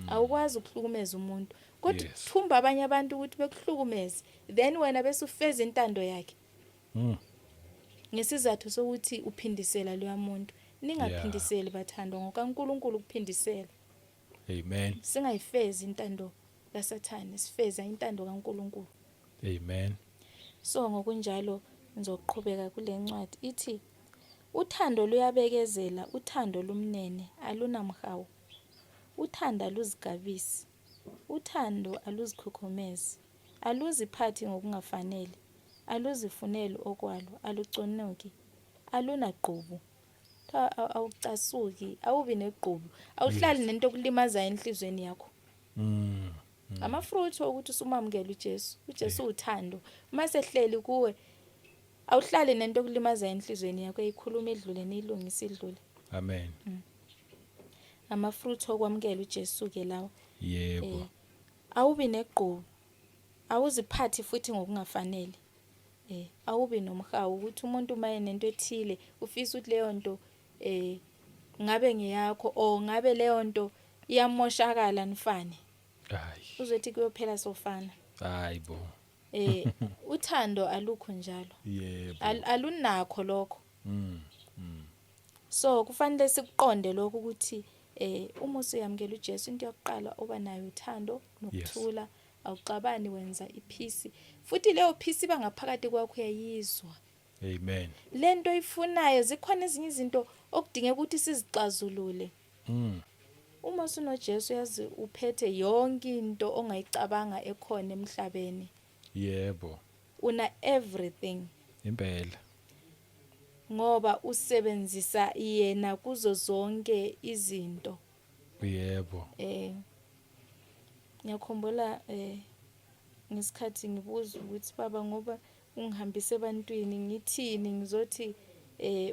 awukwazi ukuhlukumeza umuntu kodwa thumba abanye abantu ukuthi bekuhlukumeze then wena bese ufeza intando yakhe ngesizathu sokuthi uphindisela lo muntu ningaphindiseli bathandwa ngokaNkulunkulu ukuphindisela. Amen. Singayifezi intando kaSathane sifeza intando kaNkulunkulu. Amen. So ngokunjalo ngizoqhubeka kule ncwadi ithi uthando luyabekezela uthando lumnene alunamhawu uthando aluzigabisi uthando aluzikhukhumezi aluziphathi ngokungafanele aluzifuneli okwalo aluconuki alunaqhubu awucasuki awubi neqhubu awuhlali nento okulimaza enhlizweni yakho. Amafruit ukuthi usumamukela uJesu uthando uma sehleli kuwe awuhlali nento okulimaza enhlizweni yakho eyikhuluma edlule nilungisa idlule. Amen. Amafruit okwamukela uJesu ke lawo. Yebo. Awubi neqhubu awuziphathi futhi ngokungafanele. Awubi nomhawu ukuthi umuntu maye nento ethile ufisa ukuthi leyo nto ngabe ngiyakho o ngabe leyo nto iyamoshakala nifane. Hayi. Uzothi kuyophela sofana. Hayibo. Uthando alukho njalo. Yebo. Alunakho lokho. So kufanele sikuqonde lokho ukuthi uma usuyamukela uJesu into yokuqala oba nayo uthando nokuthula awuxabani wenza ipeace futhi leyo peace bangaphakathi kwakho uyayizwa. Amen. Lento ifunayo zikhona ezinye izinto okudingeka ukuthi sizixazulule. Uma unoJesu yazi uphethe yonke into ongayicabanga ekhona emhlabeni. Yebo. Una everything. Impela. Ngoba usebenzisa yena kuzo zonke izinto. Yebo. Ngiyakhumbula ngesikhathi ngibuza ukuthi baba ngoba ungihambise ebantwini ngithini ngizothi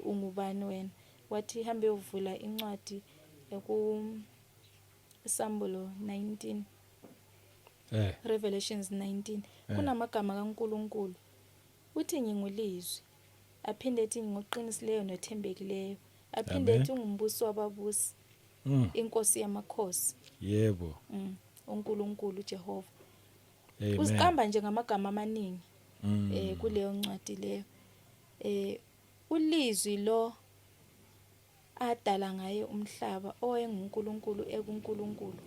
ungubani wena wathi hambe uvula incwadi ku Sambulo 19 Revelations 19 kunamagama kaNkulunkulu uthi ngingulizwi aphinde ethi ngingoqinisileyo nothembekileyo aphinde ethi ungumbusi wababusi inkosi yamakhosi. Yebo. uNkulunkulu Jehova. Amen. Usiqamba nje ngamagama amaningi kuleyo ncwadi leyo. Ulizwi lo adala ngaye umhlaba oyenguNkulunkulu ekuNkulunkulu.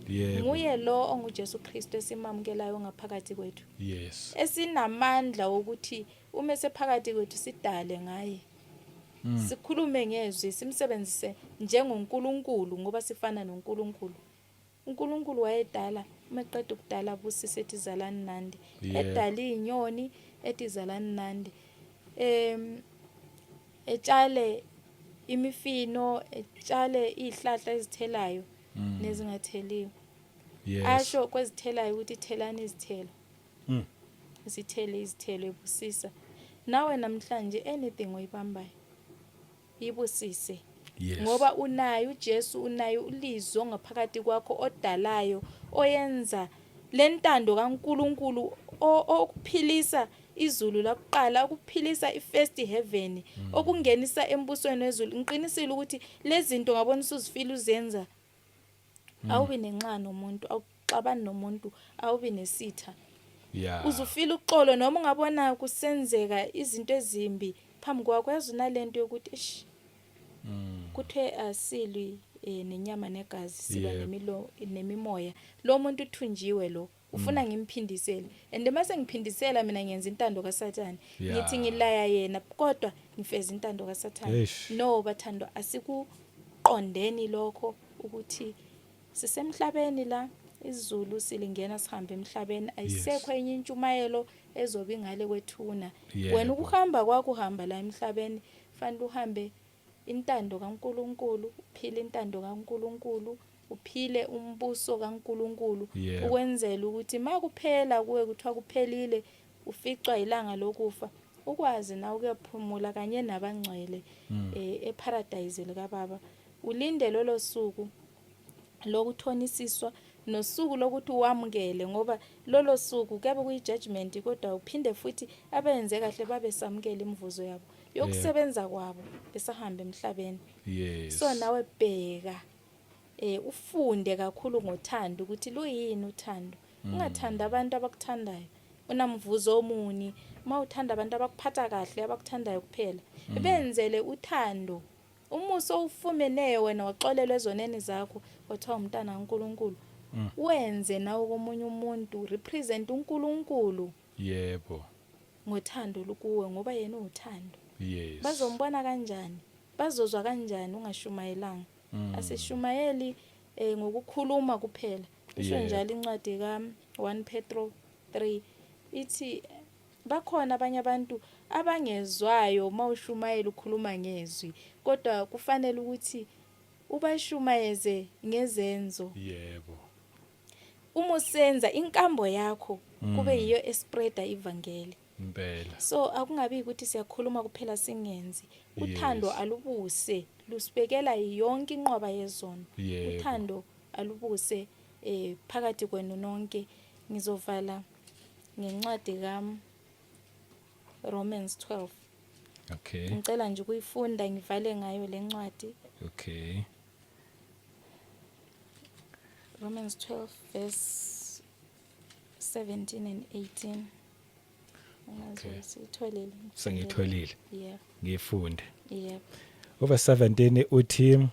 Yebo. Nguye lo onguJesu Kristu esimamukelayo ngaphakathi kwethu. Yes. Esinamandla wokuthi uma sephakathi kwethu sidale ngaye. Sikhulume ngezwi simsebenzise njengoNkulunkulu ngoba sifana noNkulunkulu. uNkulunkulu wayedala meqeda ukudala busisa ethi zalani nandi, Yeah. edala inyoni ethi zalani nandi, etshale imifino, etshale izihlahla ezithelayo nezingatheliyo. Yes. Asho kwezithelayo ukuthi thelani izithelo, Mm. sithele izithelo ebusisa. Nawe namhlanje anything oyibambayo ibusise. Yes. Ngoba unayo uJesu, unayo ulizo ngaphakathi kwakho odalayo, oyenza lentando kaNkulunkulu okuphilisa izulu lakuqala, ukuphilisa ifirst heaven, okungenisa embusweni wezulu. Ngiqinisile ukuthi lezi zinto ngabona usuzifila uzenza. Awubi nenxano nomuntu, awuxabani nomuntu, awubi nesitha. Yeah. Uzufila uxolo noma ungabona kusenzeka izinto ezimbi phambi kwakho, yazi unalento yokuthi ish kuthe asilwi nenyama negazi, siba Yebo. nemimoya. Lo muntu uthunjiwe lo, ufuna ngimphindisele. And mase ngiphindisela mina ngiyenza intando kaSathane. Yeah. Ngithi ngilaya yena kodwa ngifeza intando kaSathane. Eish. No bathandwa, asikuqondeni lokho ukuthi sisemhlabeni la, izulu silingena sihambe emhlabeni, ayisekho enye intshumayelo ezobe ingale kwethuna. Yebo. Wena ukuhamba kwakho uhamba la emhlabeni, fanele uhambe intando kaNkulunkulu, uphile intando kaNkulunkulu, uphile umbuso kaNkulunkulu, Yebo. ukwenzela ukuthi makuphela kuwe kuthiwa kuphelile, uficwa ilanga lokufa, ukwazi na ukuyaphumula kanye nabangcwele eparadise likaBaba. Ulinde lolo suku lokuthonisiswa nosuku lokuthi uwamukele, ngoba lolo suku kuyabe kuyijudgment, kodwa uphinde futhi abenze kahle babe samukela imivuzo yabo yokusebenza kwabo besahamba emhlabeni. Yes. So nawe bheka ufunde kakhulu ngothando ukuthi luyini uthando. Ungathanda abantu abakuthandayo unamvuzo omuni, mawuthanda abantu abakuphatha kahle abakuthandayo kuphela. Benzele uthando. Umuso ufumeneyo wena waxolelwa ezoneni zakho, wathiwa umntana kaNkulunkulu. Wenze nawe komunye umuntu, represent uNkulunkulu Yebo. ngothando lukuwe, ngoba yena uthando. Yes. Bazombona kanjani? Bazozwa kanjani ungashumayelanga? Asishumayeli ngokukhuluma kuphela. Isho Yebo. njalo incwadi ka1 Petro 3 ithi bakhona abanye abantu abangezwayo mawushumayela ukhuluma ngezwi, kodwa kufanele ukuthi ubashumayeze ngezenzo. Yebo. Uma usenza inkambo yakho kube yiyo espreada ivangeli. Impela. So akungabi ukuthi siyakhuluma kuphela singenzi. Yes. Uthando alubuse, lusibekela yonke inqwaba yezono. Yebo. Uthando alubuse phakathi kwenu nonke. Ngizovala ngencwadi Romans 12. Okay. Ngicela nje ukuyifunda ngivale ngayo le ncwadi. Okay. Romans 12 verse 17 and 18. Okay. Sitholile. Sengitholile. Yeah. Ngifunde. Yeah. Over 17 uthi,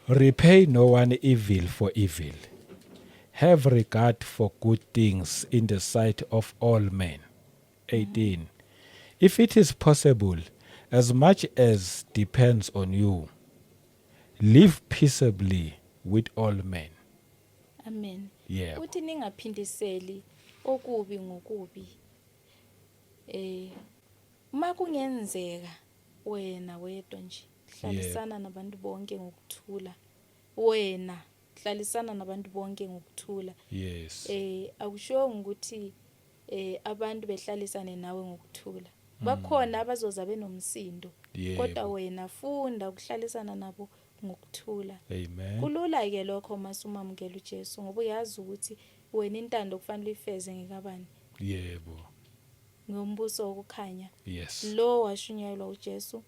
repay no one evil for evil. Have regard for good things in the sight of all men. 18. If it is possible, as much as depends on you, live peaceably with all men. Amen. Yeah. Uthi ningaphindiseli okubi ngokubi. Uma kungenzeka wena wedwa nje hlalisana nabantu bonke ngokuthula. Wena hlalisana nabantu bonke ngokuthula. Yes. Akusho ukuthi abantu behlalisane nawe ngokuthula. Bakhona abazoza benomsindo. Yebo. Kodwa wena funda ukuhlalisana nabo ngokuthula. Amen. Kulula ke lokho masumamukela uJesu, ngoba uyazi ukuthi wena intando kufanele uyifeze ngekabani, Yebo. ngombuso wokukhanya. Yes. Lo washunyayelwa uJesu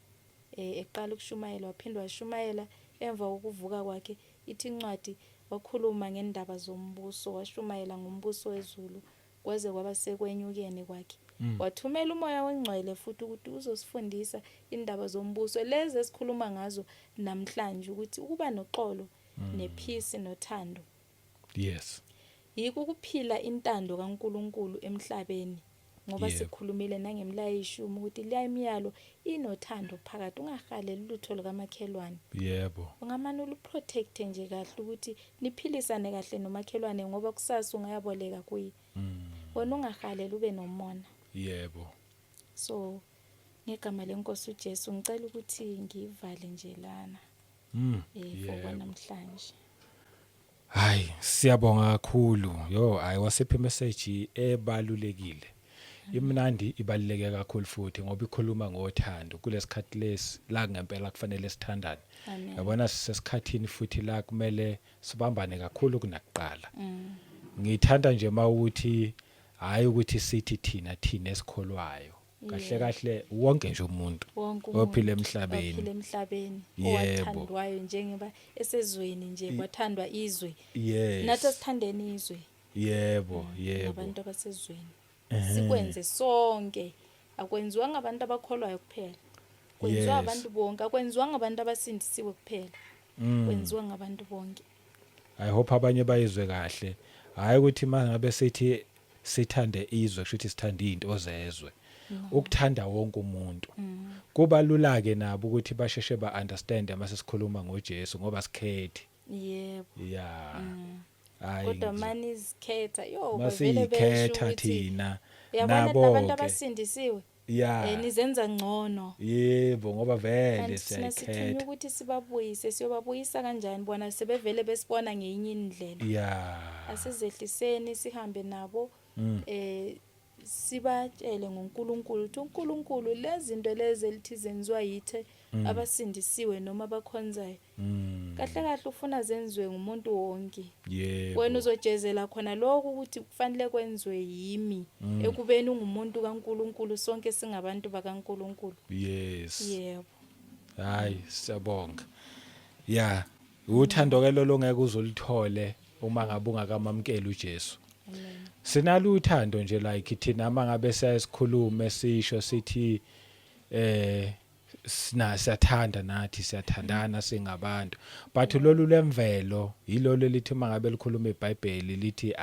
eqala ukushumayela, waphindwa washumayela emva kokuvuka kwakhe. Ithi incwadi wakhuluma ngendaba zombuso, washumayela ngombuso wezulu kwaze kwaba sekwenyukene kwakhe. Wathumela umoya wengcwele futhi ukuthi uzosifundisa indaba zombuso lezi esikhuluma ngazo namhlanje, ukuthi ukuba noxolo nepeace nothando. Yes. Yiko ukuphila intando kaNkulunkulu emhlabeni. ngoba Yebo. sikhulumile nangemlayishumi ukuthi leya imiyalo inothando phakathi, ungahaleli lutho likamakhelwane. Yebo. Ungamane uluprotect nje kahle ukuthi niphilisane kahle nomakhelwane ngoba kusasa ungayaboleka kuye. Wena ungahaleli ube nomona. Yebo. So ngegama lenkosi uJesu ngicela ukuthi ngivale nje lana for kwanamhlanje. Hayi, siyabonga kakhulu. Hayi wasipha message ebalulekile. Imnandi ibaluleke kakhulu futhi ngoba ikhuluma ngothando kulesikhathi lesi la ngempela kufanele sithandane. Amen. Yabona sisesikhathini futhi la kumele sibambane kakhulu kunakuqala. Ngithanda nje mawuthi hayi ukuthi sithi thina esikholwayo. Kahle wonke nje umuntu ophila emhlabeni. Owathandwayo njengoba esezweni nje kwathandwa izwe. Yes. Nathi sithandeni izwe. Yebo. Abantu abasezweni. Sikwenze sonke. Akwenziwa ngabantu abakholwayo kuphela. Kwenziwa abantu bonke, akwenziwa ngabantu abasindisiwe kuphela. Kwenziwa ngabantu bonke. I hope abanye bayizwe kahle. Hayi ukuthi mangabe sithi sithande izwe kusho ukuthi sithanda izinto zezwe. Ukuthanda wonke umuntu. Kuba lula ke nabo ukuthi basheshe ba-understand mase sikhuluma ngoJesu ngoba sikhethi. Yebo. Yeah. Kodwa manje izikhetha bavele masikhetha thina nabo abantu abasindisiwe. Yeah. Nizenza ngcono. Yebo ngoba vele siyakhetha siyakhetha. ukuthi sibabuyise, siyobabuyisa kanjani bona sebevele besibona ngenye indlela. Yeah. Asizehliseni sihambe nabo sibatshele ngoNkulunkulu ukuthi uNkulunkulu lezinto lezi elithi zenziwa yithe abasindisiwe noma abakhonzayo. Kahle ufuna zenziwe ngumuntu wonke. Yebo. Wena uzojezela khona lokho ukuthi kufanele kwenziwe yimi ekubeni ungumuntu kaNkulunkulu sonke singabantu bakaNkulunkulu. Yes. Yebo. Hayi siyabonga. Yeah. Uthando ke lo ngeke uzolithole uma ngabe ungakamamkela uJesu. Amen. Sinalo uthando nje like thina mangabe siyasikhuluma sisho sithi siyathanda nathi siyathandana singabantu but lolu lemvelo yilolo lithi mangabe likhuluma eBhayibheli lithi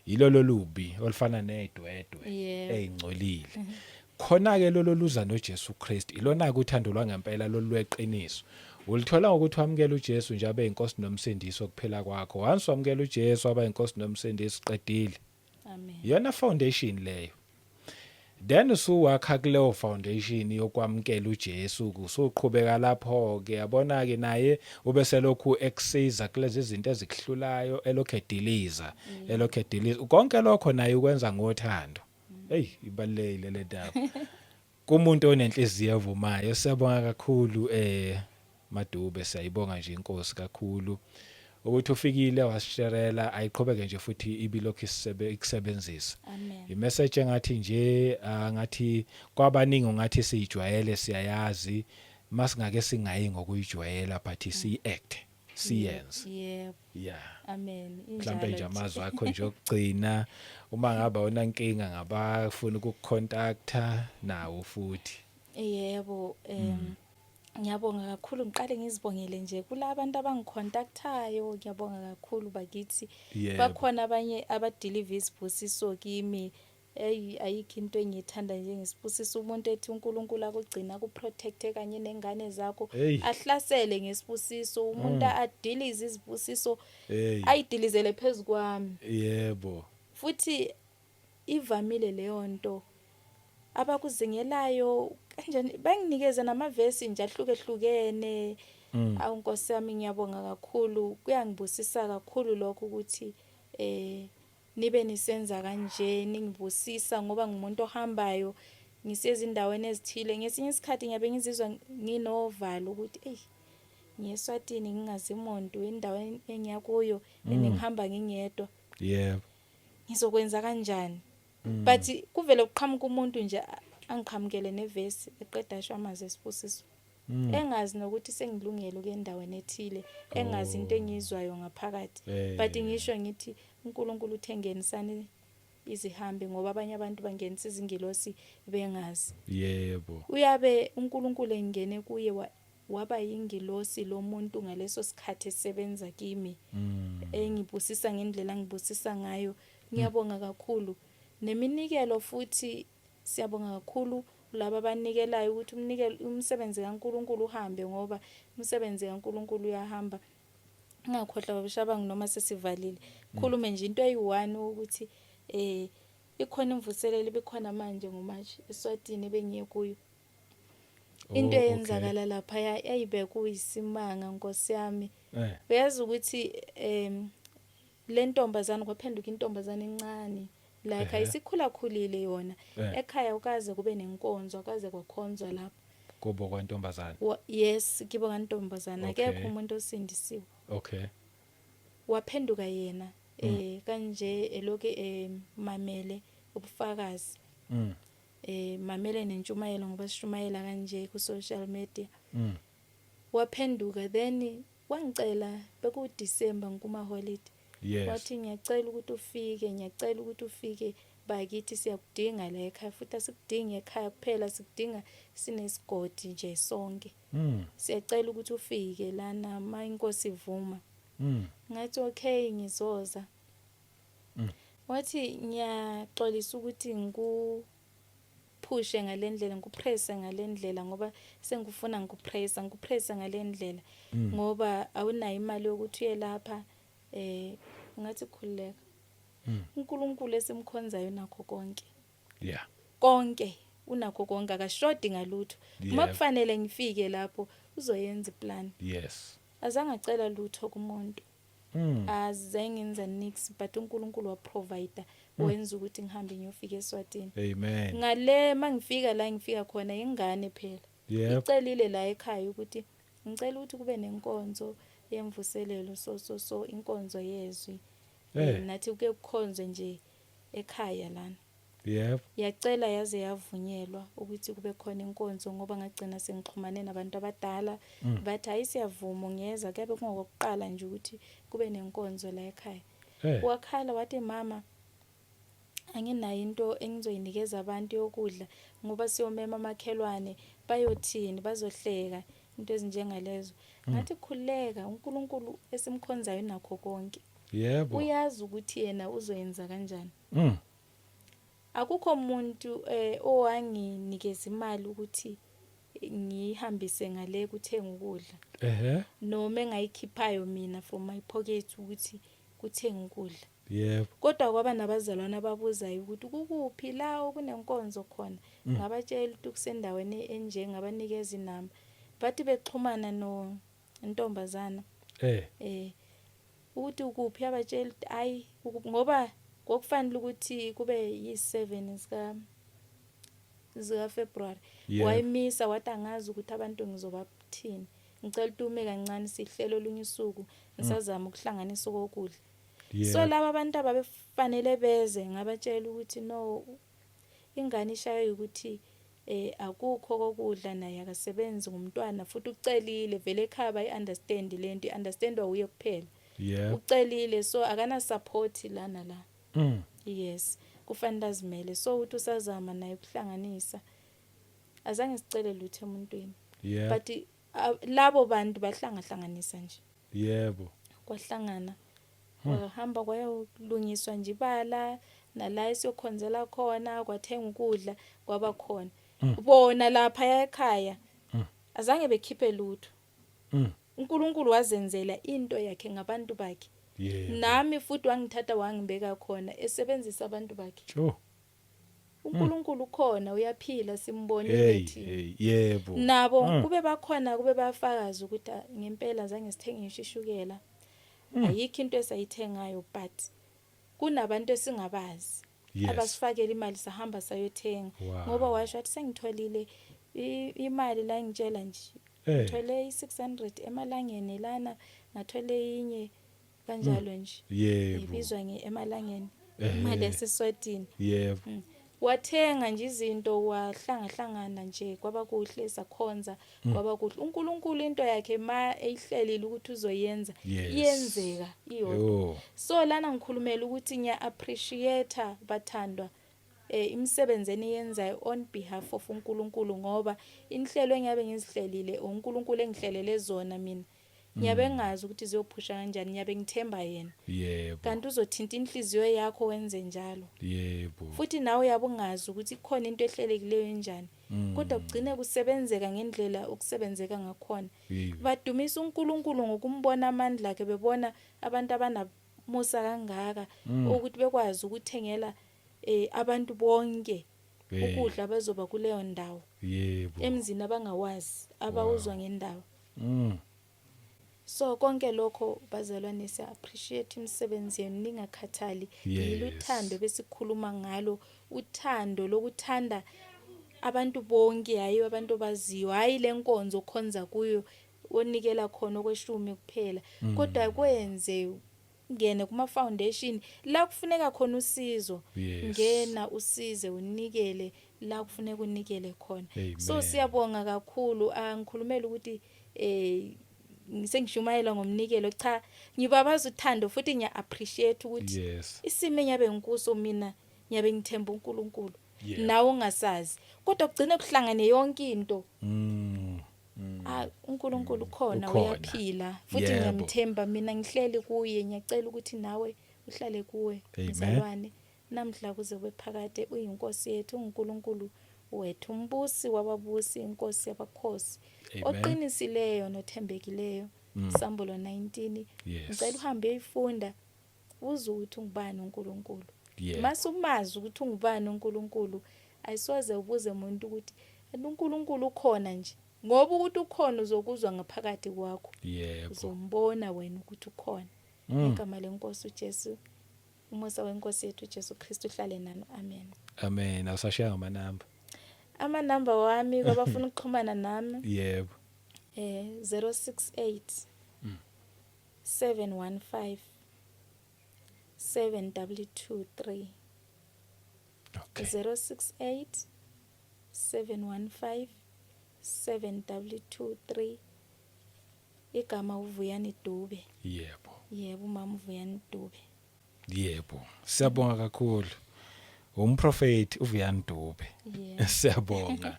yilolo lubi olufana nedwedwe ezingcolile. Khona ke lolo luza noJesu Kristu ilona ke uthando lwangempela lolweqiniso. Ulithola ngokuthi wamukela uJesu nje abe inkosi nomsindisi okuphela kwakho. Once wamukela uJesu aba inkosi nomsindisi qedile. Amen. Yona foundation leyo. Then usuwakha kuleyo foundation yokwamukela uJesu kusuqhubeka lapho ke yabona ke naye ubese lokhu eksiza kulezi zinto ezikuhlulayo elokhe ediliza konke lokho naye ukwenza ngothando. Hey ibalekile le ndaba. Kumuntu onenhliziyo evumayo siyabonga kakhulu Madube siyayibonga nje inkosi kakhulu ukuthi ufikile wasisherela ayiqhubeke nje futhi ibilokhu ikusebenzisa. Amen. Imessage engathi nje ngathi kwabaningi ngathi siyijwayele siyayazi masingake singayi ngokuyijwayela but siact siyenze. Yebo. Yeah. Amen. Mhlambe nje amazwi akho nje okugcina uma ngabe awunankinga ngabafuna ukukucontacta nawo futhi. Yebo. Ngiyabonga kakhulu ngiqale ngizibongele nje kulabantu abangicontactayo. Ngiyabonga kakhulu bakithi. Bakhona abanye abadeliver isibusiso kimi. Ayikho into engiyithanda njengesibusiso umuntu ethi uNkulunkulu akugcina kuprotect kanye nengane zakho ahlasele ngesibusiso umuntu adilize izibusiso ayidilizele phezukwami. Yebo. Futhi ivamile leyo nto abakuzingelayo kanjani banginikeza namavesi nje ahlukehlukene. Awunkosi yami ngiyabonga kakhulu kuyangibusisa kakhulu lokho ukuthi nibe nisenza kanje ningibusisa ngoba ngumuntu ohambayo ngisezindaweni ezithile ngesinye isikhathi ngiyabe ngizizwa nginovalo ukuthi ngiyeSwatini ngingazimuntu endaweni engiyakuyo engihamba ngingedwa. Yebo. Ngizokwenza kanjani? But kuvele kuqhamuka umuntu nje angiqhamukele nevesi eqeda asho amazi esibusiso. Engazi nokuthi sengilungele ke endaweni ethile, engazi into engizwayo ngaphakathi. But ngisho ngithi uNkulunkulu uthengenisane izihambi ngoba abanye abantu bangenisa izingilosi bengazi. Yebo. Uyabe uNkulunkulu engene kuye waba yingilosi lomuntu ngaleso sikhathi esebenza kimi. Engibusisa ngendlela ngibusisa ngayo. Ngiyabonga kakhulu neminikelo futhi siyabonga kakhulu laba abanikelayo ukuthi umsebenzi kaNkuluNkulu uhambe, ngoba umsebenzi kaNkuluNkulu uyahamba. Ngakhohlwa babeshabangu noma sesivalile khulume nje into eyi-1 ukuthi ikhona imvuselelo bekhona manje ngoMashi eSwatini bengiye kuyo. Into eyenzakala lapha yayibe kuyisimanga, Nkosi yami. Uyazi ukuthi le ntombazana kwaphenduka intombazana encane like ayisikhulakhulile yona. Ekhaya ukaze kube nenkonzo, akaze kwakhonzwa lapho kubo kwantombazana. Yes, kibo kantombazana akekho umuntu osindisiwe. Okay. Waphenduka yena kanje eloke mamele ubufakazi. Mamele nentshumayelo ngoba sishumayela kanje ku social media. Waphenduka then wangicela beku December ngikuma holiday. Yes. Wathi ngiyacela ukuthi ufike bakithi siyakudinga la ekhaya, futhi asikudingi ekhaya kuphela, sikudinga sinesigodi nje sonke. Siyacela ukuthi ufike lana ma inkosi ivuma. Ngathi okay ngizoza. Wathi ngiyaxolisa ukuthi ngikuphushe ngalendlela, ngikupresse ngalendlela ngoba sengifuna ngikupresse ngalendlela ngoba awunayo imali yokuthi uye lapha. Ngathi khuleka. uNkulunkulu esimkhonzayo nakho konke. Yeah. Konke unakho konke, akashodi ngalutho. Uma kufanele ngifike lapho uzoyenza iplan. Yes. Azange acela lutho kumuntu. Azange ngenza nix, but uNkulunkulu wa provide wenza ukuthi ngihambe ngiyofika eSwatini. Amen. Ngale mangifika la ngifika khona ingane phela. Icelile la ekhaya ukuthi ngicela ukuthi kube nenkonzo yemvuselelo so inkonzo yezwi. Nathi uke kukhonze nje ekhaya lana. Yep. Yacela yaze yavunyelwa ukuthi kube khona inkonzo ngoba ngagcina sengixhumane nabantu abadala bathi ayisiyavuma ngiyeza kube kungokuqala nje ukuthi kube nenkonzo la ekhaya. Wakhala wathi mama anginayo into engizoyinikeza abantu yokudla ngoba siyomema amakhelwane bayothini bazohleka into ezinjengalezo. Ngathi khuleka, uNkulunkulu esimkhonzayo nakho konke. Yebo. Uyazi ukuthi yena uzoyenza kanjani. Akukho umuntu owanginikeza imali ukuthi ngihambise ngale kuthenga ukudla. Noma engayikhiphayo mina from my pocket ukuthi kuthenga ukudla. Yebo. Kodwa kwaba nabazalwana ababuzayo ukuthi kukuphi la okunenkonzo khona. Ngabatshela ukuthi kusendaweni enjengabanikeza inamba. Bathi bexhumana no intombazana. Uthi ukuphi abatshela ukuthi ayi ngoba ngokufanele ukuthi kube yi7 zika February. Wayimisa wathi angazi ukuthi abantu ngizobathini. Ngicela utume kancane sihlelo olunye usuku ngisazama ukuhlanganisa kokudla. So laba abantu ababefanele beze ngabatshela ukuthi no, ingane ishayo ukuthi akukho kokudla naye akasebenzi ngumntwana futhi ucelile vele ekhaya bayi-understand lento, i-understandwa uye kuphela. Ucelile so akana support lana la. Yes, kufanele azimele so uthi usazama naye ukuhlanganisa. Azange sicele lutho emuntwini. But labo bantu bahlangahlanganisa nje. Yebo. Kwahlangana. Wahamba kwayolungiswa nje ibala nala esiyokhonzela khona kwathenga ukudla kwaba khona. Bona lapha ekhaya azange bekhiphe lutho. uNkulunkulu wazenzela into yakhe ngabantu bakhe. Nami futhi wangithatha wangibeka khona esebenzisa abantu bakhe. uNkulunkulu khona uyaphila simbonile thina. Yebo. Nabo kube bakhona kube bafakaza ukuthi ngempela azange sithenge ishishukela. Ayikho into esayithengayo but kunabantu esingabazi abasifakela imali sahamba sayothenga ngoba washo wathi sengitholile imali la ngitshela nje ngithole i600 emalangeni lana ngathole inye kanjalo nje ibizwa ngeemalangeni imali eseswatini. Yebo. Wathenga nje izinto wahlangahlangana nje kwaba kuhle sakhonza kwaba kuhle. uNkulunkulu into yakhe ma eyihlelile ukuthi uzoyenza iyenzeka iyodwa. So lana ngikhulumela ukuthi ngiya appreciate bathandwa imisebenzi eniyenzayo on behalf of uNkulunkulu ngoba inhlelo engiyabe ngizihlelile uNkulunkulu engihlelele zona mina ngiyabe ngazi ukuthi ziyophusha kanjani, ngiyabe ngithemba yena. Yebo. Kanti uzothinta inhliziyo yakho wenze njalo. Yebo. Futhi nawe uyabe ungazi ukuthi khona into ehlelekileyo enjani. Kodwa kugcine kusebenzeka ngendlela ukusebenzeka ngakhona. Badumisa uNkulunkulu ngokumbona amandla akhe, bebona abantu abanamusa kangaka ukuthi bekwazi ukuthengela abantu bonke ukudla bazoba kuleyo ndawo. Yebo. Emzini abangawazi abawuzwa ngendawo. So konke lokho bazalwane siya appreciate imisebenzi yenu ningakhathali. Yiluthando besikhuluma ngalo, uthando lokuthanda abantu bonke, hayi abantu baziyo, hayi lenkonzo khonza kuyo onikela khona okweshumi kuphela, kodwa kwenze ngene kuma foundation la kufuneka khona usizo. Ngena usize unikele la kufuneka unikele khona. So siyabonga kakhulu. Angikhulumela ukuthi sengishumayela ngomnikelo, cha ngibabaza uthando futhi ngiya appreciate ukuthi isimo enyabe ngikuso mina ngiyabe ngithemba uNkulunkulu nawe ungasazi, kodwa kugcine kuhlangane yonke into. uNkulunkulu khona uyaphila futhi ngiyamthemba mina, ngihleli kuye. Ngiyacela ukuthi nawe uhlale kuwe mzalwane, namhla kuze kube phakade. Uyinkosi yethu, uNkulunkulu wethu, umbusi wababusi, inkosi yabakhosi, oqinisileyo nothembekileyo. Isambulo 19. Ngicela uhambe uyifunda uze ukuthi ungubani uNkulunkulu. Mase umazi ukuthi ungubani uNkulunkulu, ayisoze ubuze umuntu ukuthi uNkulunkulu ukhona nje, ngoba ukuthi ukhona uzokuzwa ngaphakathi kwakho. Uzombona wena ukuthi ukhona. Igama lenkosi uJesu, umusa wenkosi yethu uJesu Kristu uhlale nani. Amen. Amen. Awusashaya ngamanamba? Amanamba wami kwabafuna ukuxhumana nami. Yebo. 068 715 7223. 068 715 7223. Igama uVuyani Dube. Yebo mama uVuyani Dube. Yebo. Siyabonga kakhulu. Umprofeti uVuyani Dube. Siyabonga.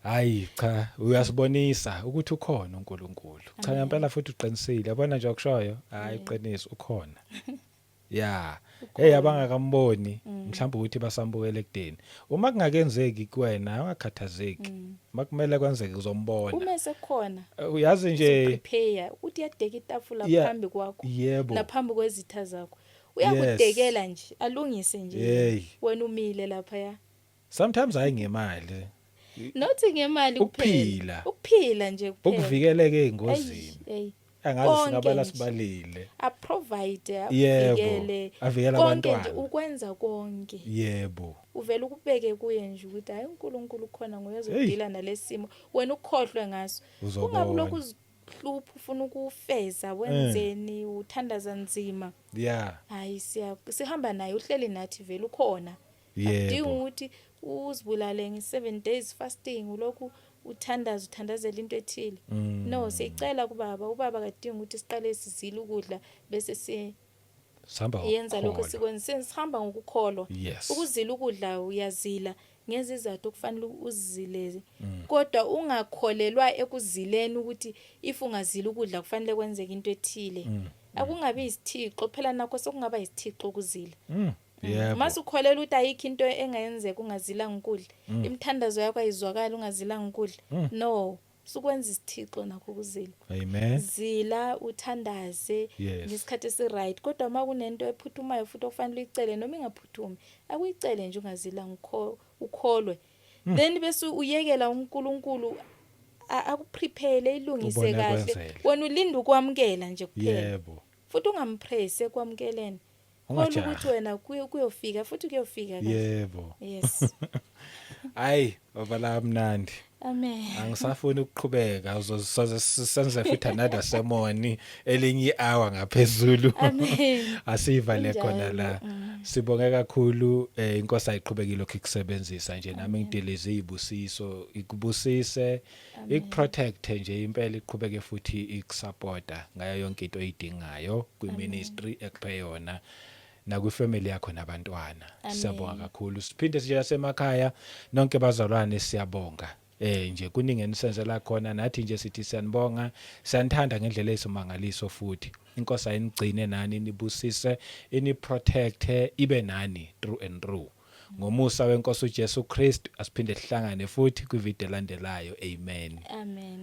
Hayi cha, uyasibonisa ukuthi ukhona uNkulunkulu. Cha ngempela futhi uqinisile. Yabona nje okushoyo? Hayi iqiniso ukhona. Hey abangakamboni mhlawumbe ukuthi basambukele kudeni. Uma kungakenzeki kuwena ungakhathazeki. Makumele kwenzeke uzombona. Uma sekhona uyazi nje prepare uthi yadeka itafula phambi kwakho naphambi kwezitha zakho. Uyakudekela nje, alungise nje. Wena umile lapha ya. Sometimes hayi ngemali. Nothi ngemali kuphela. Ukuphila nje kuphela. Ukuvikeleke engozini. Angazi singabala sibalile. A provide avikele abantwana. Konke ukwenza konke. Yebo. Uvela ukubeke kuye nje ukuthi hayi uNkulunkulu khona ngoyezodila nalesimo. Wena ukhohlwe ngaso. Ungabe lokhu uzihlupha ufuna ukufeza wenzeni uthandaza nzima. Hayi sihamba naye, uhleli nathi vele ukhona. Adinga ukuthi uzibulale nge7 days fasting ulokhu uthandazela into ethile. No, siyicela ubaba kadinga ukuthi siqale sizile ukudla bese sihamba yenza lokho sikwenza, sihamba ngokukholwa. Ukuzila ukudla uyazila ngezizathu okufanele uzileze, kodwa ungakholelwa ekuzileni ukuthi if ungazila ukudla kufanele kwenzeke into ethile. Akungabi isithixo phela, nakho sokungaba isithixo ukuzila. Mase ukholela ukuthi ayikho into engayenzeka ungazila ngokudla, imithandazo yakho ayizwakala ungazila ngokudla. No, sukwenza isithixo nakho ukuzila. Amen. Zila uthandaze ngesikhathi esi-right, kodwa uma kunento ephuthumayo futhi okufanele uyicele noma ingaphuthumi, akuyicele nje ungazila ukholwe. Then bese uyekela uNkulunkulu akuprepare ilungise kahle. Wena ulinda ukwamkela nje kuphela. Futhi ungampraise ekwamukeleni. Khona ukuthi wena kuyofika futhi kuyofika kahle. Yebo. Yes. Hayi baba la mnandi. Amen. Angisafuni ukuqhubeka uzosenze futhi another sermon elinye hour ngaphezulu. Amen. Asivale khona la. Sibonge kakhulu inkosi ayiqhubekile ukukusebenzisa nje nami ngidelize izibusiso ikubusise ikprotect nje impela iqhubeke futhi ikusupporta ngayo yonke into oyidingayo kwiministry ekuphe yona na kwifamily yakho nabantwana. Siyabonga kakhulu. Siphinde siye semakhaya nonke bazalwane siyabonga. nje kuningi enisenzela khona, nathi nje sithi siyanibonga, siyanithanda ngendlela eyisimangaliso futhi. Inkosi ayinigcine nani, inibusise, iniprotecte, ibe nani through and through. Ngomusa wenkosi uJesu Kristu asiphinde sihlangane futhi kwivideo elandelayo. Amen. Amen.